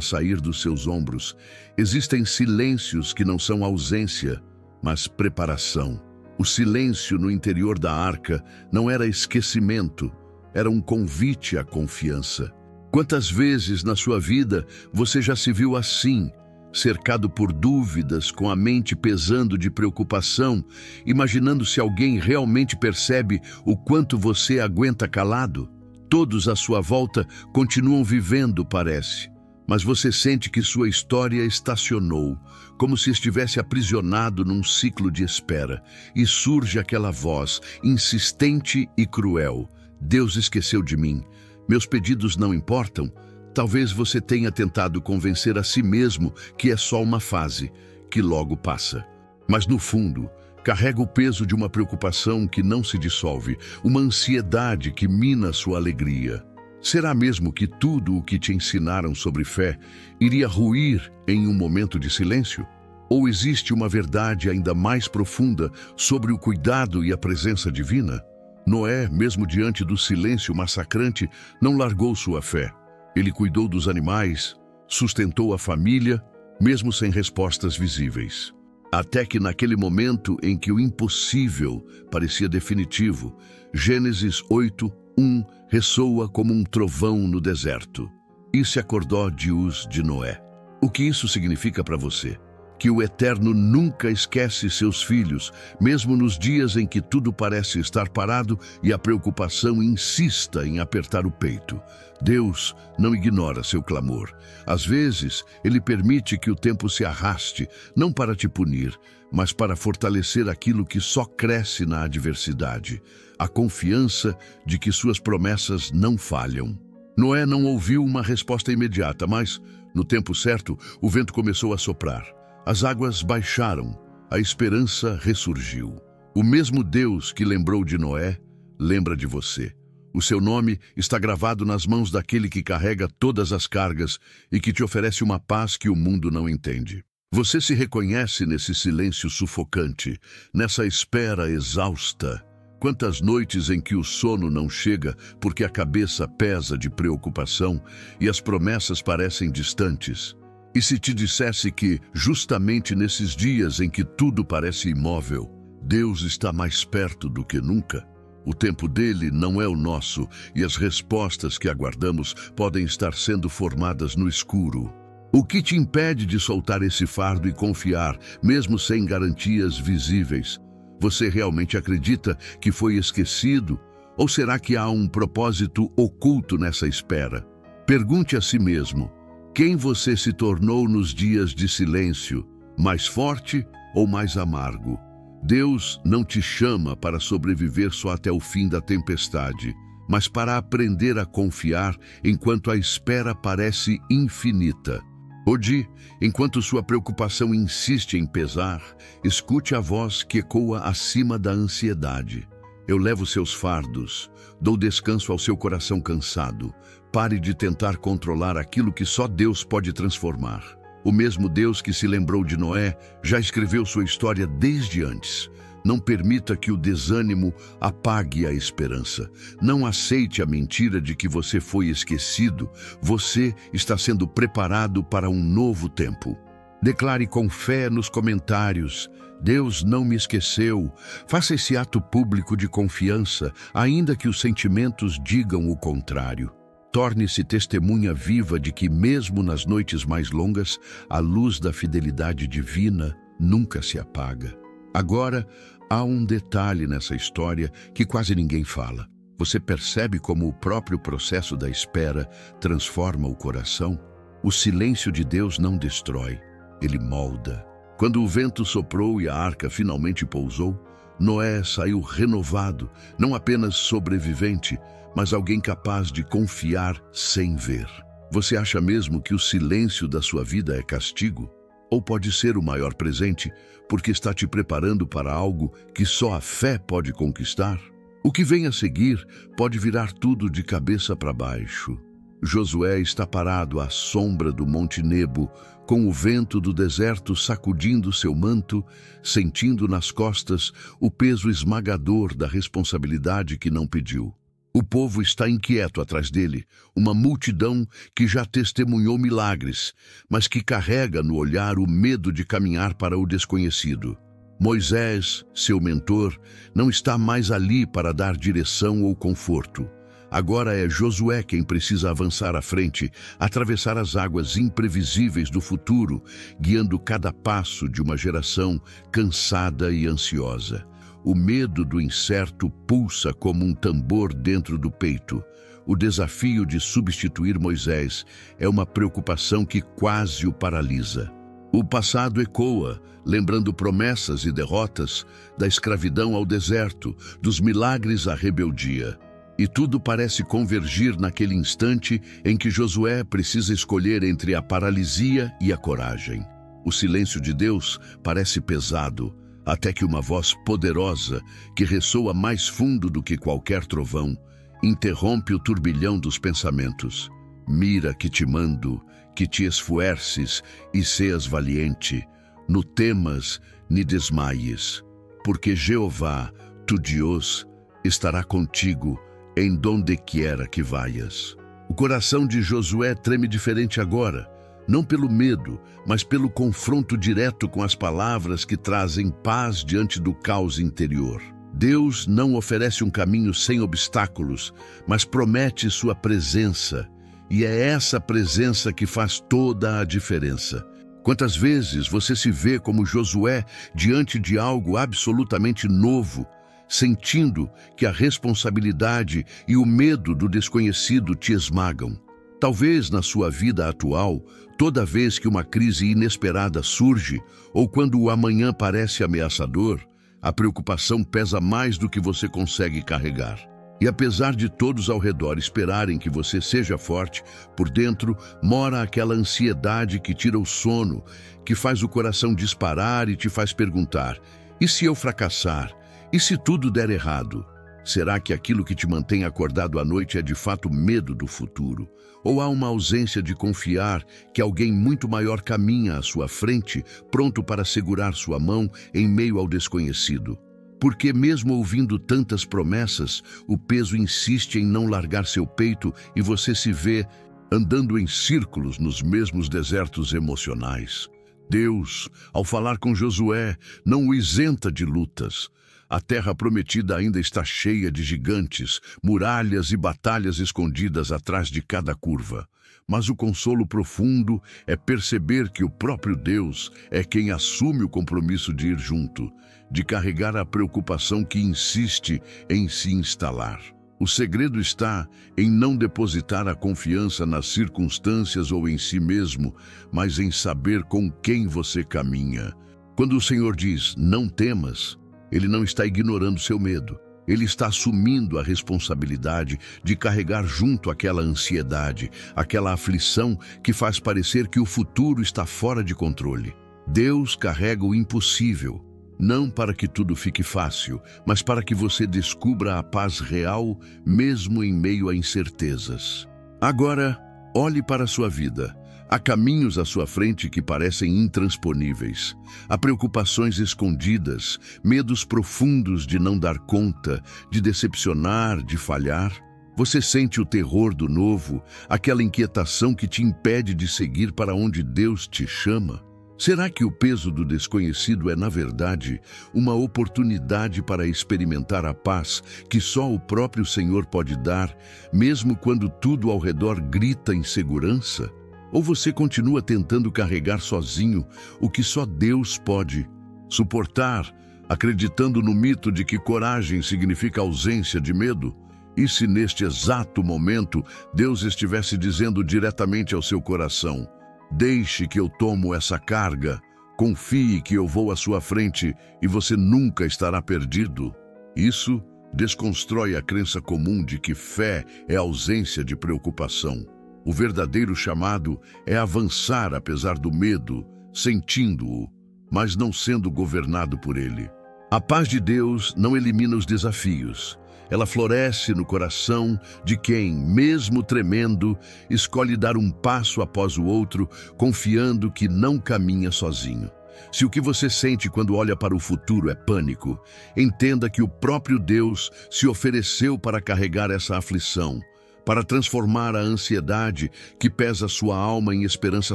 sair dos seus ombros, existem silêncios que não são ausência, mas preparação. O silêncio no interior da arca não era esquecimento, era um convite à confiança. Quantas vezes na sua vida você já se viu assim, cercado por dúvidas, com a mente pesando de preocupação, imaginando se alguém realmente percebe o quanto você aguenta calado? Todos à sua volta continuam vivendo, parece, mas você sente que sua história estacionou, como se estivesse aprisionado num ciclo de espera, e surge aquela voz, insistente e cruel: Deus esqueceu de mim, meus pedidos não importam. Talvez você tenha tentado convencer a si mesmo que é só uma fase, que logo passa. Mas no fundo, carrega o peso de uma preocupação que não se dissolve, uma ansiedade que mina sua alegria. Será mesmo que tudo o que te ensinaram sobre fé iria ruir em um momento de silêncio? Ou existe uma verdade ainda mais profunda sobre o cuidado e a presença divina? Noé, mesmo diante do silêncio massacrante, não largou sua fé. Ele cuidou dos animais, sustentou a família, mesmo sem respostas visíveis. Até que naquele momento em que o impossível parecia definitivo, Gênesis 8:1 ressoa como um trovão no deserto. E se acordou de Uz de Noé. O que isso significa para você? Que o Eterno nunca esquece seus filhos, mesmo nos dias em que tudo parece estar parado e a preocupação insista em apertar o peito. Deus não ignora seu clamor. Às vezes, Ele permite que o tempo se arraste, não para te punir, mas para fortalecer aquilo que só cresce na adversidade, a confiança de que suas promessas não falham. Noé não ouviu uma resposta imediata, mas, no tempo certo, o vento começou a soprar. As águas baixaram, a esperança ressurgiu. O mesmo Deus que lembrou de Noé, lembra de você. O seu nome está gravado nas mãos daquele que carrega todas as cargas e que te oferece uma paz que o mundo não entende. Você se reconhece nesse silêncio sufocante, nessa espera exausta? Quantas noites em que o sono não chega porque a cabeça pesa de preocupação e as promessas parecem distantes? E se te dissesse que, justamente nesses dias em que tudo parece imóvel, Deus está mais perto do que nunca? O tempo dele não é o nosso e as respostas que aguardamos podem estar sendo formadas no escuro. O que te impede de soltar esse fardo e confiar, mesmo sem garantias visíveis? Você realmente acredita que foi esquecido? Ou será que há um propósito oculto nessa espera? Pergunte a si mesmo: quem você se tornou nos dias de silêncio, mais forte ou mais amargo? Deus não te chama para sobreviver só até o fim da tempestade, mas para aprender a confiar enquanto a espera parece infinita. Hoje, enquanto sua preocupação insiste em pesar, escute a voz que ecoa acima da ansiedade. Eu levo seus fardos, dou descanso ao seu coração cansado. Pare de tentar controlar aquilo que só Deus pode transformar. O mesmo Deus que se lembrou de Noé já escreveu sua história desde antes. Não permita que o desânimo apague a esperança. Não aceite a mentira de que você foi esquecido. Você está sendo preparado para um novo tempo. Declare com fé nos comentários: Deus não me esqueceu. Faça esse ato público de confiança, ainda que os sentimentos digam o contrário. Torne-se testemunha viva de que, mesmo nas noites mais longas, a luz da fidelidade divina nunca se apaga. Agora, há um detalhe nessa história que quase ninguém fala. Você percebe como o próprio processo da espera transforma o coração? O silêncio de Deus não destrói, ele molda. Quando o vento soprou e a arca finalmente pousou, Noé saiu renovado, não apenas sobrevivente, mas alguém capaz de confiar sem ver. Você acha mesmo que o silêncio da sua vida é castigo? Ou pode ser o maior presente, porque está te preparando para algo que só a fé pode conquistar? O que vem a seguir pode virar tudo de cabeça para baixo. Josué está parado à sombra do Monte Nebo, com o vento do deserto sacudindo seu manto, sentindo nas costas o peso esmagador da responsabilidade que não pediu. O povo está inquieto atrás dele, uma multidão que já testemunhou milagres, mas que carrega no olhar o medo de caminhar para o desconhecido. Moisés, seu mentor, não está mais ali para dar direção ou conforto. Agora é Josué quem precisa avançar à frente, atravessar as águas imprevisíveis do futuro, guiando cada passo de uma geração cansada e ansiosa. O medo do incerto pulsa como um tambor dentro do peito. O desafio de substituir Moisés é uma preocupação que quase o paralisa. O passado ecoa, lembrando promessas e derrotas, da escravidão ao deserto, dos milagres à rebeldia. E tudo parece convergir naquele instante em que Josué precisa escolher entre a paralisia e a coragem. O silêncio de Deus parece pesado, até que uma voz poderosa, que ressoa mais fundo do que qualquer trovão, interrompe o turbilhão dos pensamentos. Mira que te mando, que te esfuerces e seas valiente. No temas, ni desmaies, porque Jeová, tu Deus, estará contigo, em donde quiera que vayas. O coração de Josué treme diferente agora, não pelo medo, mas pelo confronto direto com as palavras que trazem paz diante do caos interior. Deus não oferece um caminho sem obstáculos, mas promete sua presença, e é essa presença que faz toda a diferença. Quantas vezes você se vê como Josué diante de algo absolutamente novo, sentindo que a responsabilidade e o medo do desconhecido te esmagam? Talvez na sua vida atual, toda vez que uma crise inesperada surge, ou quando o amanhã parece ameaçador, a preocupação pesa mais do que você consegue carregar. E apesar de todos ao redor esperarem que você seja forte, por dentro mora aquela ansiedade que tira o sono, que faz o coração disparar e te faz perguntar: e se eu fracassar? E se tudo der errado? Será que aquilo que te mantém acordado à noite é de fato medo do futuro? Ou há uma ausência de confiar que alguém muito maior caminha à sua frente, pronto para segurar sua mão em meio ao desconhecido? Porque mesmo ouvindo tantas promessas, o peso insiste em não largar seu peito e você se vê andando em círculos nos mesmos desertos emocionais. Deus, ao falar com Josué, não o isenta de lutas. A terra prometida ainda está cheia de gigantes, muralhas e batalhas escondidas atrás de cada curva. Mas o consolo profundo é perceber que o próprio Deus é quem assume o compromisso de ir junto, de carregar a preocupação que insiste em se instalar. O segredo está em não depositar a confiança nas circunstâncias ou em si mesmo, mas em saber com quem você caminha. Quando o Senhor diz, não temas, Ele não está ignorando seu medo. Ele está assumindo a responsabilidade de carregar junto aquela ansiedade, aquela aflição que faz parecer que o futuro está fora de controle. Deus carrega o impossível, não para que tudo fique fácil, mas para que você descubra a paz real, mesmo em meio a incertezas. Agora, olhe para a sua vida. Há caminhos à sua frente que parecem intransponíveis. Há preocupações escondidas, medos profundos de não dar conta, de decepcionar, de falhar. Você sente o terror do novo, aquela inquietação que te impede de seguir para onde Deus te chama. Será que o peso do desconhecido é, na verdade, uma oportunidade para experimentar a paz que só o próprio Senhor pode dar, mesmo quando tudo ao redor grita insegurança? Ou você continua tentando carregar sozinho o que só Deus pode suportar, acreditando no mito de que coragem significa ausência de medo? E se neste exato momento Deus estivesse dizendo diretamente ao seu coração: deixe que eu tomo essa carga, confie que eu vou à sua frente e você nunca estará perdido? Isso desconstrói a crença comum de que fé é ausência de preocupação. O verdadeiro chamado é avançar apesar do medo, sentindo-o, mas não sendo governado por ele. A paz de Deus não elimina os desafios. Ela floresce no coração de quem, mesmo tremendo, escolhe dar um passo após o outro, confiando que não caminha sozinho. Se o que você sente quando olha para o futuro é pânico, entenda que o próprio Deus se ofereceu para carregar essa aflição, para transformar a ansiedade que pesa sua alma em esperança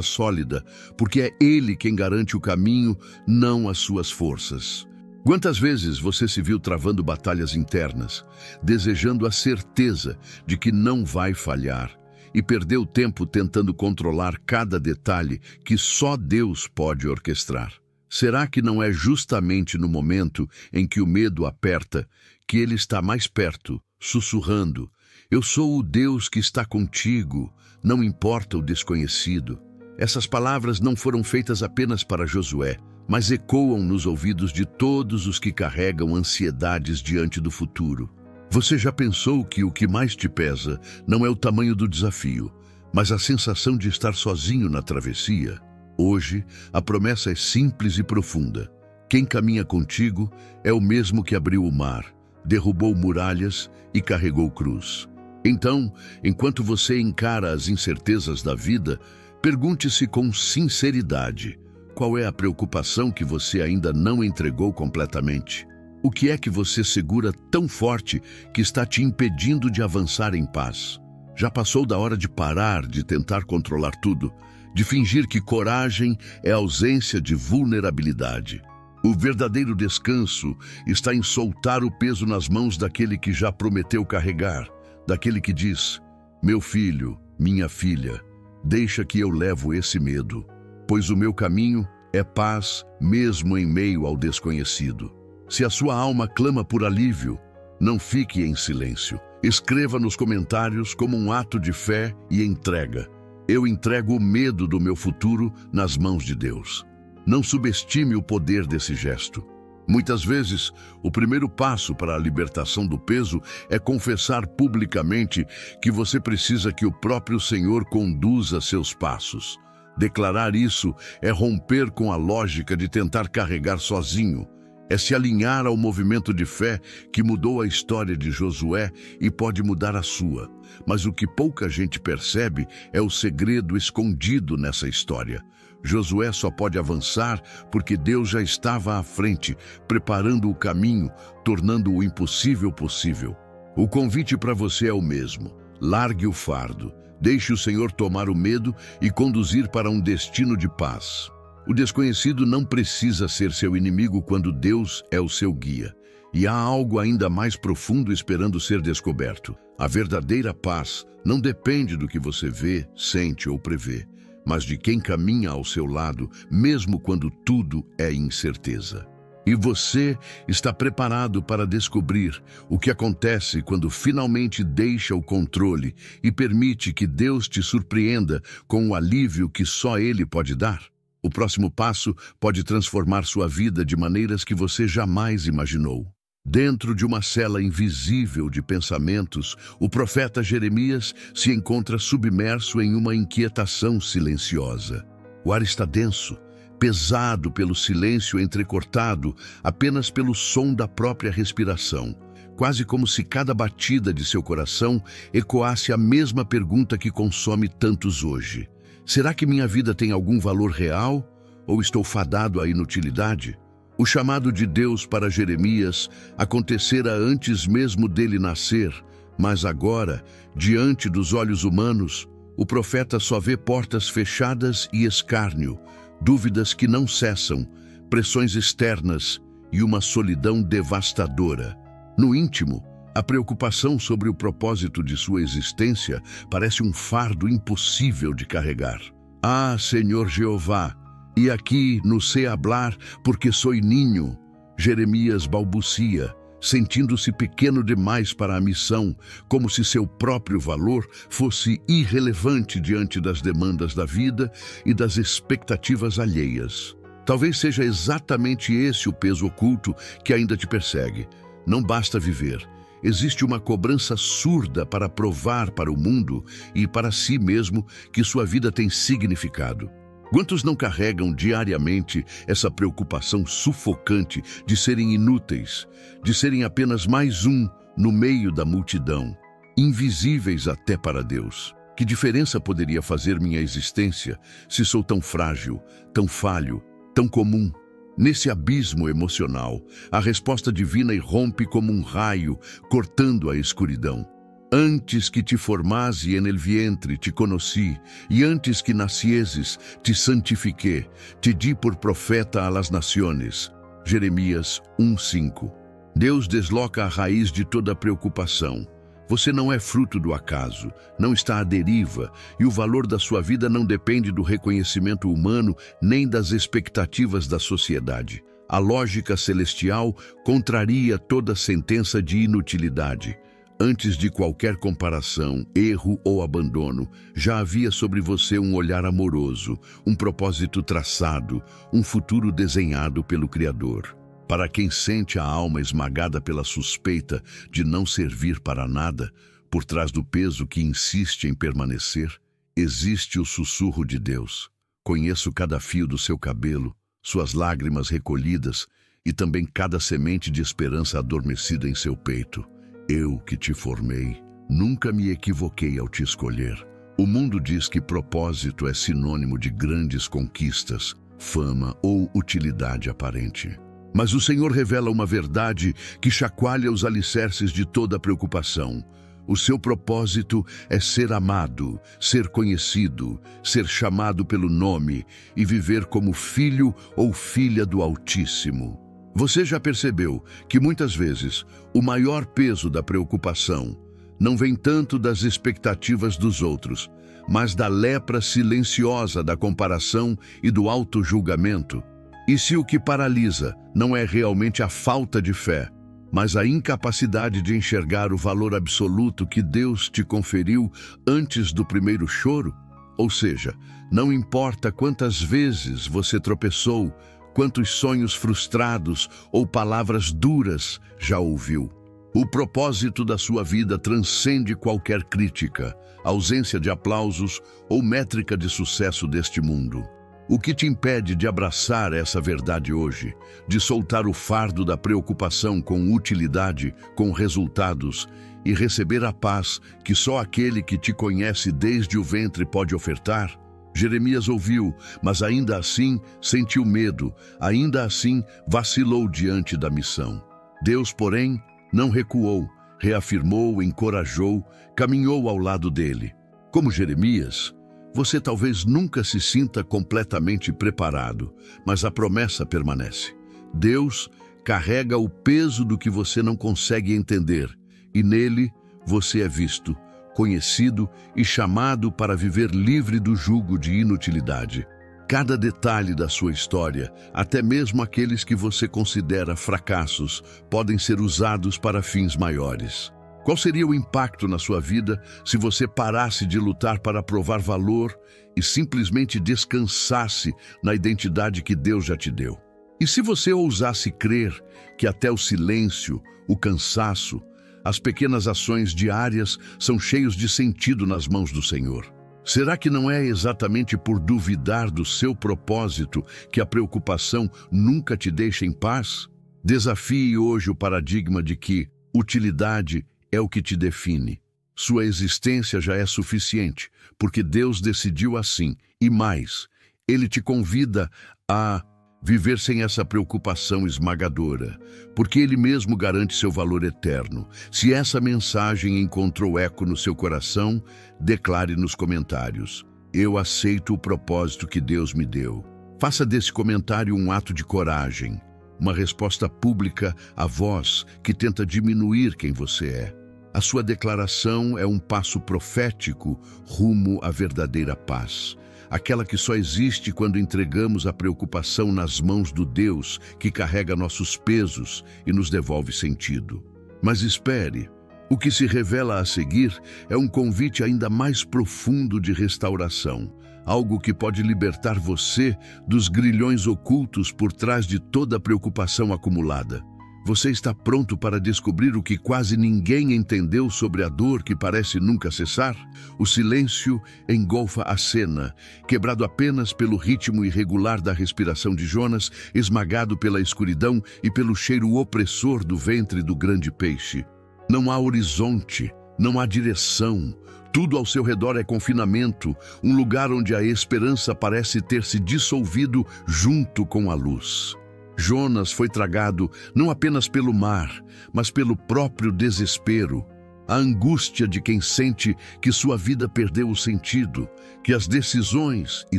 sólida, porque é Ele quem garante o caminho, não as suas forças. Quantas vezes você se viu travando batalhas internas, desejando a certeza de que não vai falhar, e perdeu tempo tentando controlar cada detalhe que só Deus pode orquestrar? Será que não é justamente no momento em que o medo aperta que Ele está mais perto, sussurrando: "Eu sou o Deus que está contigo, não importa o desconhecido"? Essas palavras não foram feitas apenas para Josué, mas ecoam nos ouvidos de todos os que carregam ansiedades diante do futuro. Você já pensou que o que mais te pesa não é o tamanho do desafio, mas a sensação de estar sozinho na travessia? Hoje, a promessa é simples e profunda. Quem caminha contigo é o mesmo que abriu o mar, derrubou muralhas e carregou cruz. Então, enquanto você encara as incertezas da vida, pergunte-se com sinceridade: qual é a preocupação que você ainda não entregou completamente? O que é que você segura tão forte que está te impedindo de avançar em paz? Já passou da hora de parar de tentar controlar tudo, de fingir que coragem é ausência de vulnerabilidade. O verdadeiro descanso está em soltar o peso nas mãos daquele que já prometeu carregar, daquele que diz: "Meu filho, minha filha, deixa que eu levo esse medo, pois o meu caminho é paz mesmo em meio ao desconhecido". Se a sua alma clama por alívio, não fique em silêncio. Escreva nos comentários como um ato de fé e entrega: "Eu entrego o medo do meu futuro nas mãos de Deus". Não subestime o poder desse gesto. Muitas vezes, o primeiro passo para a libertação do peso é confessar publicamente que você precisa que o próprio Senhor conduza seus passos. Declarar isso é romper com a lógica de tentar carregar sozinho. É se alinhar ao movimento de fé que mudou a história de Josué e pode mudar a sua. Mas o que pouca gente percebe é o segredo escondido nessa história. Josué só pode avançar porque Deus já estava à frente, preparando o caminho, tornando o impossível possível. O convite para você é o mesmo: largue o fardo, deixe o Senhor tomar o medo e conduzir para um destino de paz. O desconhecido não precisa ser seu inimigo quando Deus é o seu guia. E há algo ainda mais profundo esperando ser descoberto. A verdadeira paz não depende do que você vê, sente ou prevê, mas de quem caminha ao seu lado, mesmo quando tudo é incerteza. E você está preparado para descobrir o que acontece quando finalmente deixa o controle e permite que Deus te surpreenda com o alívio que só Ele pode dar? O próximo passo pode transformar sua vida de maneiras que você jamais imaginou. Dentro de uma cela invisível de pensamentos, o profeta Jeremias se encontra submerso em uma inquietação silenciosa. O ar está denso, pesado pelo silêncio entrecortado apenas pelo som da própria respiração, quase como se cada batida de seu coração ecoasse a mesma pergunta que consome tantos hoje: será que minha vida tem algum valor real ou estou fadado à inutilidade? O chamado de Deus para Jeremias acontecera antes mesmo dele nascer, mas agora, diante dos olhos humanos, o profeta só vê portas fechadas e escárnio, dúvidas que não cessam, pressões externas e uma solidão devastadora. No íntimo, a preocupação sobre o propósito de sua existência parece um fardo impossível de carregar. Ah, Senhor Jeová, e aqui no sei hablar porque sou ninho, Jeremias balbucia, sentindo-se pequeno demais para a missão, como se seu próprio valor fosse irrelevante diante das demandas da vida e das expectativas alheias. Talvez seja exatamente esse o peso oculto que ainda te persegue. Não basta viver. Existe uma cobrança surda para provar para o mundo e para si mesmo que sua vida tem significado. Quantos não carregam diariamente essa preocupação sufocante de serem inúteis, de serem apenas mais um no meio da multidão, invisíveis até para Deus. Que diferença poderia fazer minha existência se sou tão frágil, tão falho, tão comum? Nesse abismo emocional, a resposta divina irrompe como um raio, cortando a escuridão. Antes que te formase en el vientre te conocí, e antes que nascieses te santifiqué, te di por profeta a las naciones. Jeremias 1:5. Deus desloca a raiz de toda preocupação. Você não é fruto do acaso, não está à deriva, e o valor da sua vida não depende do reconhecimento humano nem das expectativas da sociedade. A lógica celestial contraria toda sentença de inutilidade. Antes de qualquer comparação, erro ou abandono, já havia sobre você um olhar amoroso, um propósito traçado, um futuro desenhado pelo Criador. Para quem sente a alma esmagada pela suspeita de não servir para nada, por trás do peso que insiste em permanecer, existe o sussurro de Deus. Conheço cada fio do seu cabelo, suas lágrimas recolhidas e também cada semente de esperança adormecida em seu peito. Eu que te formei, nunca me equivoquei ao te escolher. O mundo diz que propósito é sinônimo de grandes conquistas, fama ou utilidade aparente. Mas o Senhor revela uma verdade que chacoalha os alicerces de toda preocupação. O seu propósito é ser amado, ser conhecido, ser chamado pelo nome e viver como filho ou filha do Altíssimo. Você já percebeu que muitas vezes o maior peso da preocupação não vem tanto das expectativas dos outros, mas da lepra silenciosa da comparação e do auto-julgamento? E se o que paralisa não é realmente a falta de fé, mas a incapacidade de enxergar o valor absoluto que Deus te conferiu antes do primeiro choro? Ou seja, não importa quantas vezes você tropeçou, quantos sonhos frustrados ou palavras duras já ouviu. O propósito da sua vida transcende qualquer crítica, ausência de aplausos ou métrica de sucesso deste mundo. O que te impede de abraçar essa verdade hoje, de soltar o fardo da preocupação com utilidade, com resultados e receber a paz que só aquele que te conhece desde o ventre pode ofertar? Jeremias ouviu, mas ainda assim sentiu medo, ainda assim vacilou diante da missão. Deus, porém, não recuou, reafirmou, encorajou, caminhou ao lado dele. Como Jeremias, você talvez nunca se sinta completamente preparado, mas a promessa permanece. Deus carrega o peso do que você não consegue entender, e nele você é visto, conhecido e chamado para viver livre do jugo de inutilidade. Cada detalhe da sua história, até mesmo aqueles que você considera fracassos, podem ser usados para fins maiores. Qual seria o impacto na sua vida se você parasse de lutar para provar valor e simplesmente descansasse na identidade que Deus já te deu? E se você ousasse crer que até o silêncio, o cansaço, as pequenas ações diárias são cheios de sentido nas mãos do Senhor? Será que não é exatamente por duvidar do seu propósito que a preocupação nunca te deixa em paz? Desafie hoje o paradigma de que utilidade é o que te define. Sua existência já é suficiente, porque Deus decidiu assim. E mais, Ele te convida a viver sem essa preocupação esmagadora, porque Ele mesmo garante seu valor eterno. Se essa mensagem encontrou eco no seu coração, declare nos comentários: eu aceito o propósito que Deus me deu. Faça desse comentário um ato de coragem, uma resposta pública à voz que tenta diminuir quem você é. A sua declaração é um passo profético rumo à verdadeira paz. Aquela que só existe quando entregamos a preocupação nas mãos do Deus que carrega nossos pesos e nos devolve sentido. Mas espere, o que se revela a seguir é um convite ainda mais profundo de restauração, algo que pode libertar você dos grilhões ocultos por trás de toda a preocupação acumulada. Você está pronto para descobrir o que quase ninguém entendeu sobre a dor que parece nunca cessar? O silêncio engolfa a cena, quebrado apenas pelo ritmo irregular da respiração de Jonas, esmagado pela escuridão e pelo cheiro opressor do ventre do grande peixe. Não há horizonte, não há direção. Tudo ao seu redor é confinamento, um lugar onde a esperança parece ter se dissolvido junto com a luz. Jonas foi tragado não apenas pelo mar, mas pelo próprio desespero. A angústia de quem sente que sua vida perdeu o sentido, que as decisões e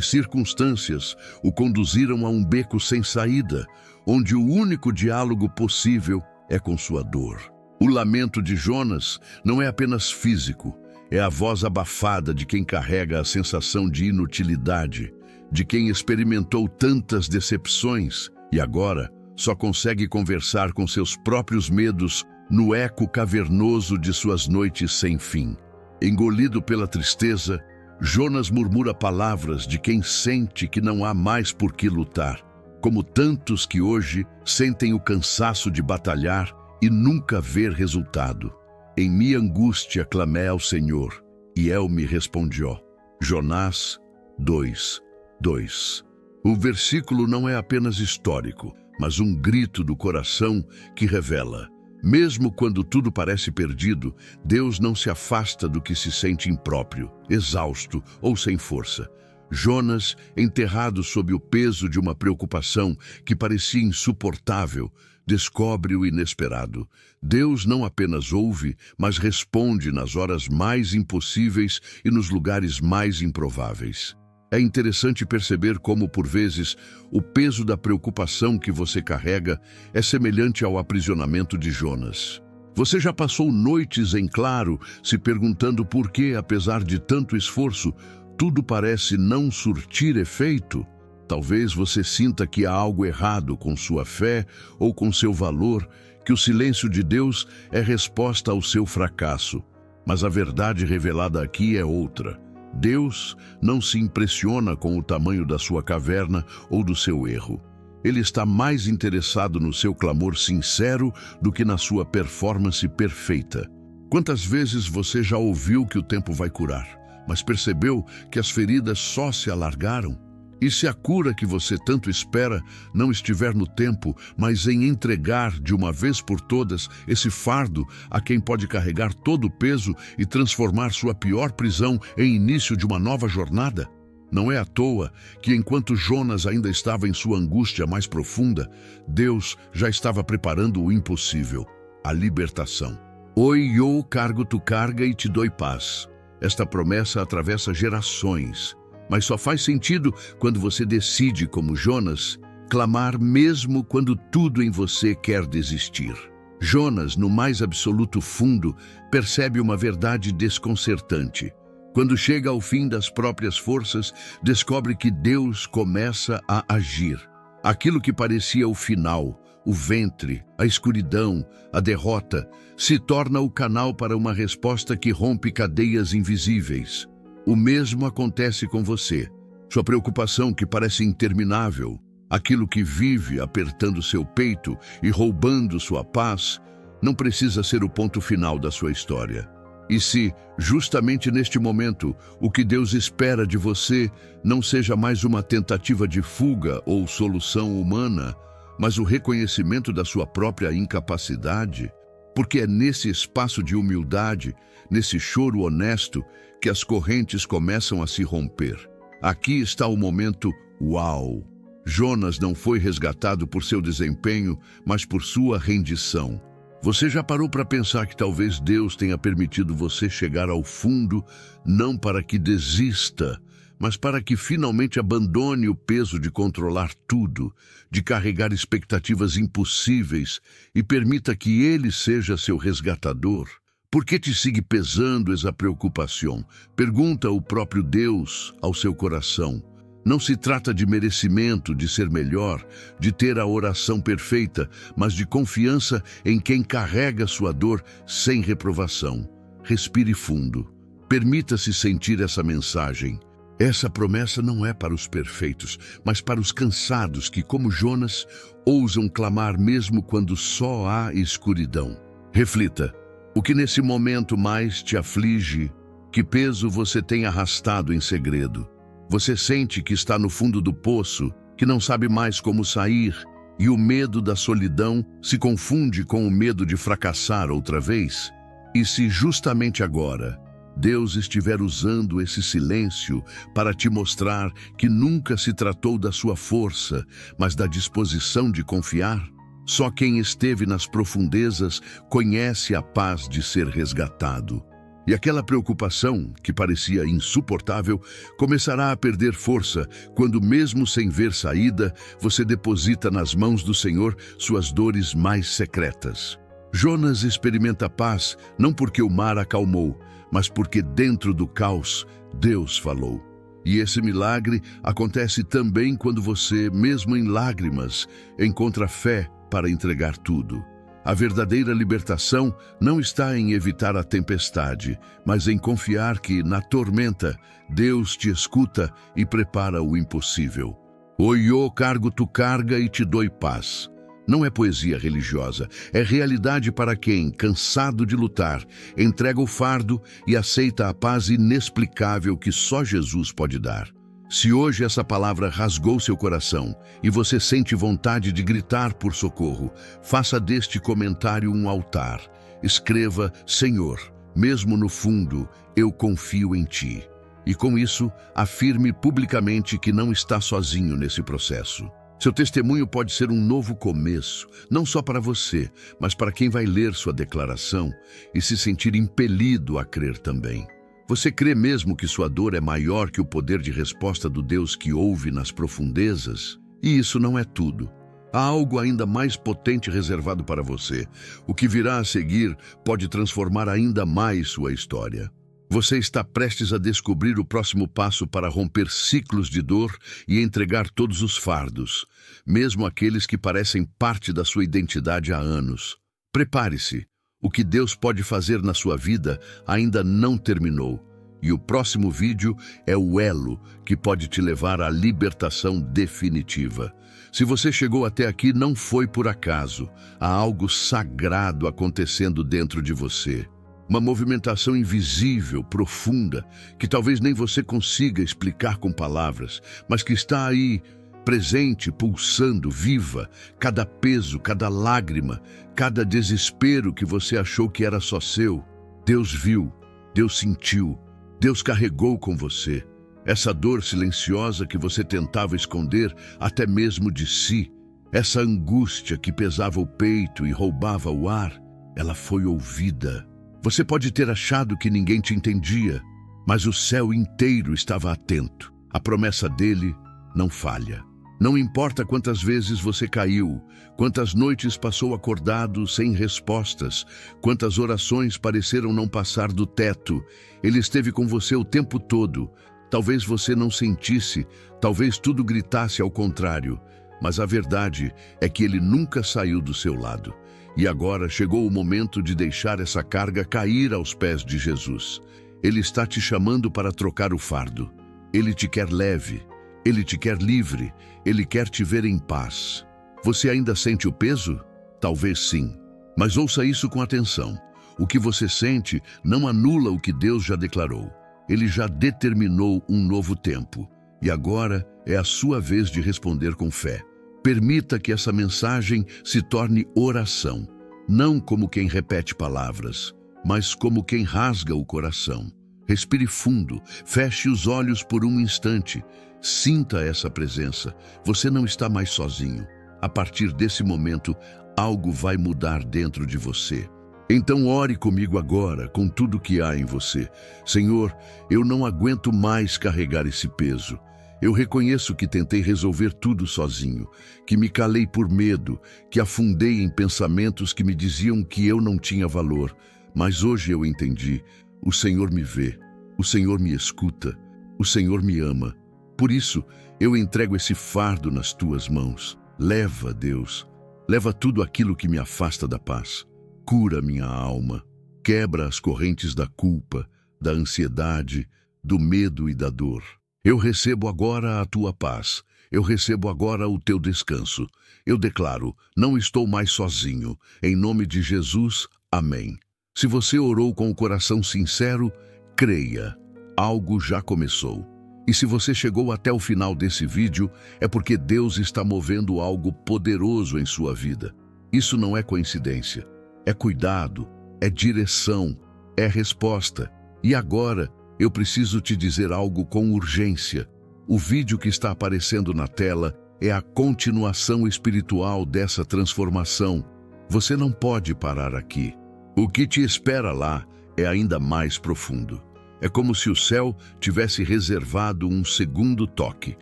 circunstâncias o conduziram a um beco sem saída, onde o único diálogo possível é com sua dor. O lamento de Jonas não é apenas físico, é a voz abafada de quem carrega a sensação de inutilidade, de quem experimentou tantas decepções e agora só consegue conversar com seus próprios medos no eco cavernoso de suas noites sem fim. Engolido pela tristeza, Jonas murmura palavras de quem sente que não há mais por que lutar, como tantos que hoje sentem o cansaço de batalhar e nunca ver resultado. Em minha angústia clamei ao Senhor, e Ele me respondió. Jonás 2:2. O versículo não é apenas histórico, mas um grito do coração que revela: mesmo quando tudo parece perdido, Deus não se afasta do que se sente impróprio, exausto ou sem força. Jonas, enterrado sob o peso de uma preocupação que parecia insuportável, descobre o inesperado. Deus não apenas ouve, mas responde nas horas mais impossíveis e nos lugares mais improváveis. É interessante perceber como, por vezes, o peso da preocupação que você carrega é semelhante ao aprisionamento de Jonas. Você já passou noites em claro, se perguntando por que, apesar de tanto esforço, tudo parece não surtir efeito? Talvez você sinta que há algo errado com sua fé ou com seu valor, que o silêncio de Deus é resposta ao seu fracasso. Mas a verdade revelada aqui é outra. Deus não se impressiona com o tamanho da sua caverna ou do seu erro. Ele está mais interessado no seu clamor sincero do que na sua performance perfeita. Quantas vezes você já ouviu que o tempo vai curar, mas percebeu que as feridas só se alargaram? E se a cura que você tanto espera não estiver no tempo, mas em entregar de uma vez por todas esse fardo a quem pode carregar todo o peso e transformar sua pior prisão em início de uma nova jornada? Não é à toa que, enquanto Jonas ainda estava em sua angústia mais profunda, Deus já estava preparando o impossível, a libertação. Oi, eu cargo tu carga e te dou paz. Esta promessa atravessa gerações. Mas só faz sentido quando você decide, como Jonas, clamar mesmo quando tudo em você quer desistir. Jonas, no mais absoluto fundo, percebe uma verdade desconcertante. Quando chega ao fim das próprias forças, descobre que Deus começa a agir. Aquilo que parecia o final, o ventre, a escuridão, a derrota, se torna o canal para uma resposta que rompe cadeias invisíveis. O mesmo acontece com você. Sua preocupação que parece interminável, aquilo que vive apertando seu peito e roubando sua paz, não precisa ser o ponto final da sua história. E se, justamente neste momento, o que Deus espera de você não seja mais uma tentativa de fuga ou solução humana, mas o reconhecimento da sua própria incapacidade, porque é nesse espaço de humildade, nesse choro honesto, que as correntes começam a se romper. Aqui está o momento uau! Jonas não foi resgatado por seu desempenho, mas por sua rendição. Você já parou para pensar que talvez Deus tenha permitido você chegar ao fundo, não para que desista, mas para que finalmente abandone o peso de controlar tudo, de carregar expectativas impossíveis e permita que Ele seja seu resgatador? Por que te sigue pesando essa preocupação? Pergunta o próprio Deus ao seu coração. Não se trata de merecimento, de ser melhor, de ter a oração perfeita, mas de confiança em quem carrega sua dor sem reprovação. Respire fundo. Permita-se sentir essa mensagem. Essa promessa não é para os perfeitos, mas para os cansados que, como Jonas, ousam clamar mesmo quando só há escuridão. Reflita. O que nesse momento mais te aflige? Que peso você tem arrastado em segredo? Você sente que está no fundo do poço, que não sabe mais como sair, e o medo da solidão se confunde com o medo de fracassar outra vez? E se justamente agora Deus estiver usando esse silêncio para te mostrar que nunca se tratou da sua força, mas da disposição de confiar? Só quem esteve nas profundezas conhece a paz de ser resgatado. E aquela preocupação, que parecia insuportável, começará a perder força quando, mesmo sem ver saída, você deposita nas mãos do Senhor suas dores mais secretas. Jonas experimenta paz não porque o mar acalmou, mas porque dentro do caos, Deus falou. E esse milagre acontece também quando você, mesmo em lágrimas, encontra fé para entregar tudo. A verdadeira libertação não está em evitar a tempestade, mas em confiar que, na tormenta, Deus te escuta e prepara o impossível. Oiô, cargo tu carga e te doi paz. Não é poesia religiosa, é realidade para quem, cansado de lutar, entrega o fardo e aceita a paz inexplicável que só Jesus pode dar. Se hoje essa palavra rasgou seu coração e você sente vontade de gritar por socorro, faça deste comentário um altar. Escreva: Senhor, mesmo no fundo, eu confio em Ti. E com isso, afirme publicamente que não está sozinho nesse processo. Seu testemunho pode ser um novo começo, não só para você, mas para quem vai ler sua declaração e se sentir impelido a crer também. Você crê mesmo que sua dor é maior que o poder de resposta do Deus que ouve nas profundezas? E isso não é tudo. Há algo ainda mais potente reservado para você. O que virá a seguir pode transformar ainda mais sua história. Você está prestes a descobrir o próximo passo para romper ciclos de dor e entregar todos os fardos, mesmo aqueles que parecem parte da sua identidade há anos. Prepare-se. O que Deus pode fazer na sua vida ainda não terminou. E o próximo vídeo é o elo que pode te levar à libertação definitiva. Se você chegou até aqui, não foi por acaso. Há algo sagrado acontecendo dentro de você. Uma movimentação invisível, profunda, que talvez nem você consiga explicar com palavras, mas que está aí, presente, pulsando, viva, cada peso, cada lágrima, cada desespero que você achou que era só seu. Deus viu, Deus sentiu, Deus carregou com você. Essa dor silenciosa que você tentava esconder até mesmo de si, essa angústia que pesava o peito e roubava o ar, ela foi ouvida. Você pode ter achado que ninguém te entendia, mas o céu inteiro estava atento. A promessa dele não falha. Não importa quantas vezes você caiu, quantas noites passou acordado sem respostas, quantas orações pareceram não passar do teto, ele esteve com você o tempo todo. Talvez você não sentisse, talvez tudo gritasse ao contrário, mas a verdade é que ele nunca saiu do seu lado. E agora chegou o momento de deixar essa carga cair aos pés de Jesus. Ele está te chamando para trocar o fardo. Ele te quer leve. Ele te quer livre. Ele quer te ver em paz. Você ainda sente o peso? Talvez sim. Mas ouça isso com atenção. O que você sente não anula o que Deus já declarou. Ele já determinou um novo tempo. E agora é a sua vez de responder com fé. Permita que essa mensagem se torne oração, não como quem repete palavras, mas como quem rasga o coração. Respire fundo, feche os olhos por um instante, sinta essa presença. Você não está mais sozinho. A partir desse momento, algo vai mudar dentro de você. Então ore comigo agora, com tudo que há em você. Senhor, eu não aguento mais carregar esse peso. Eu reconheço que tentei resolver tudo sozinho, que me calei por medo, que afundei em pensamentos que me diziam que eu não tinha valor. Mas hoje eu entendi, o Senhor me vê, o Senhor me escuta, o Senhor me ama. Por isso, eu entrego esse fardo nas tuas mãos. Leva, Deus, leva tudo aquilo que me afasta da paz. Cura minha alma, quebra as correntes da culpa, da ansiedade, do medo e da dor. Eu recebo agora a tua paz. Eu recebo agora o teu descanso. Eu declaro, não estou mais sozinho. Em nome de Jesus, amém. Se você orou com o coração sincero, creia, algo já começou. E se você chegou até o final desse vídeo, é porque Deus está movendo algo poderoso em sua vida. Isso não é coincidência. É cuidado, é direção, é resposta. E agora, eu preciso te dizer algo com urgência. O vídeo que está aparecendo na tela é a continuação espiritual dessa transformação. Você não pode parar aqui. O que te espera lá é ainda mais profundo. É como se o céu tivesse reservado um segundo toque,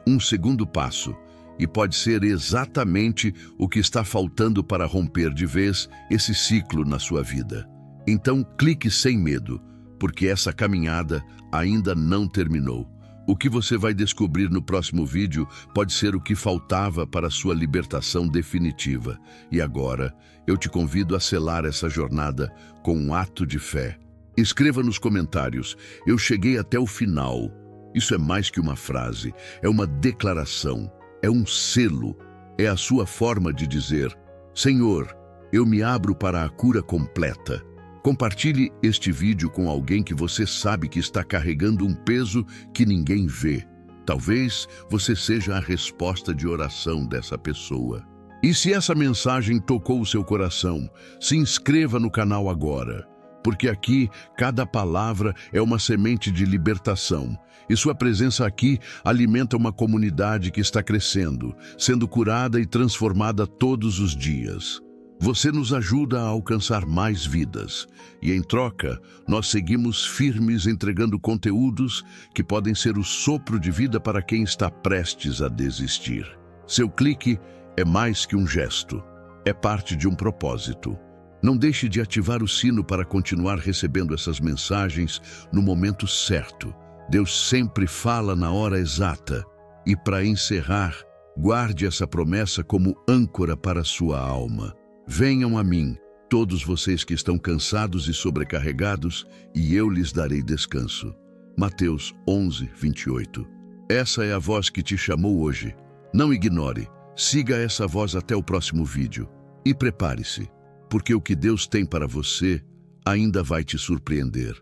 um segundo passo. E pode ser exatamente o que está faltando para romper de vez esse ciclo na sua vida. Então clique sem medo, porque essa caminhada ainda não terminou. O que você vai descobrir no próximo vídeo pode ser o que faltava para a sua libertação definitiva. E agora, eu te convido a selar essa jornada com um ato de fé. Escreva nos comentários: eu cheguei até o final. Isso é mais que uma frase, é uma declaração, é um selo, é a sua forma de dizer: Senhor, eu me abro para a cura completa. Compartilhe este vídeo com alguém que você sabe que está carregando um peso que ninguém vê. Talvez você seja a resposta de oração dessa pessoa. E se essa mensagem tocou o seu coração, se inscreva no canal agora, porque aqui cada palavra é uma semente de libertação. E sua presença aqui alimenta uma comunidade que está crescendo, sendo curada e transformada todos os dias. Você nos ajuda a alcançar mais vidas e, em troca, nós seguimos firmes entregando conteúdos que podem ser o sopro de vida para quem está prestes a desistir. Seu clique é mais que um gesto, é parte de um propósito. Não deixe de ativar o sino para continuar recebendo essas mensagens no momento certo. Deus sempre fala na hora exata. E para encerrar, guarde essa promessa como âncora para a sua alma. Venham a mim, todos vocês que estão cansados e sobrecarregados, e eu lhes darei descanso. Mateus 11, 28. Essa é a voz que te chamou hoje. Não ignore, siga essa voz até o próximo vídeo. E prepare-se, porque o que Deus tem para você ainda vai te surpreender.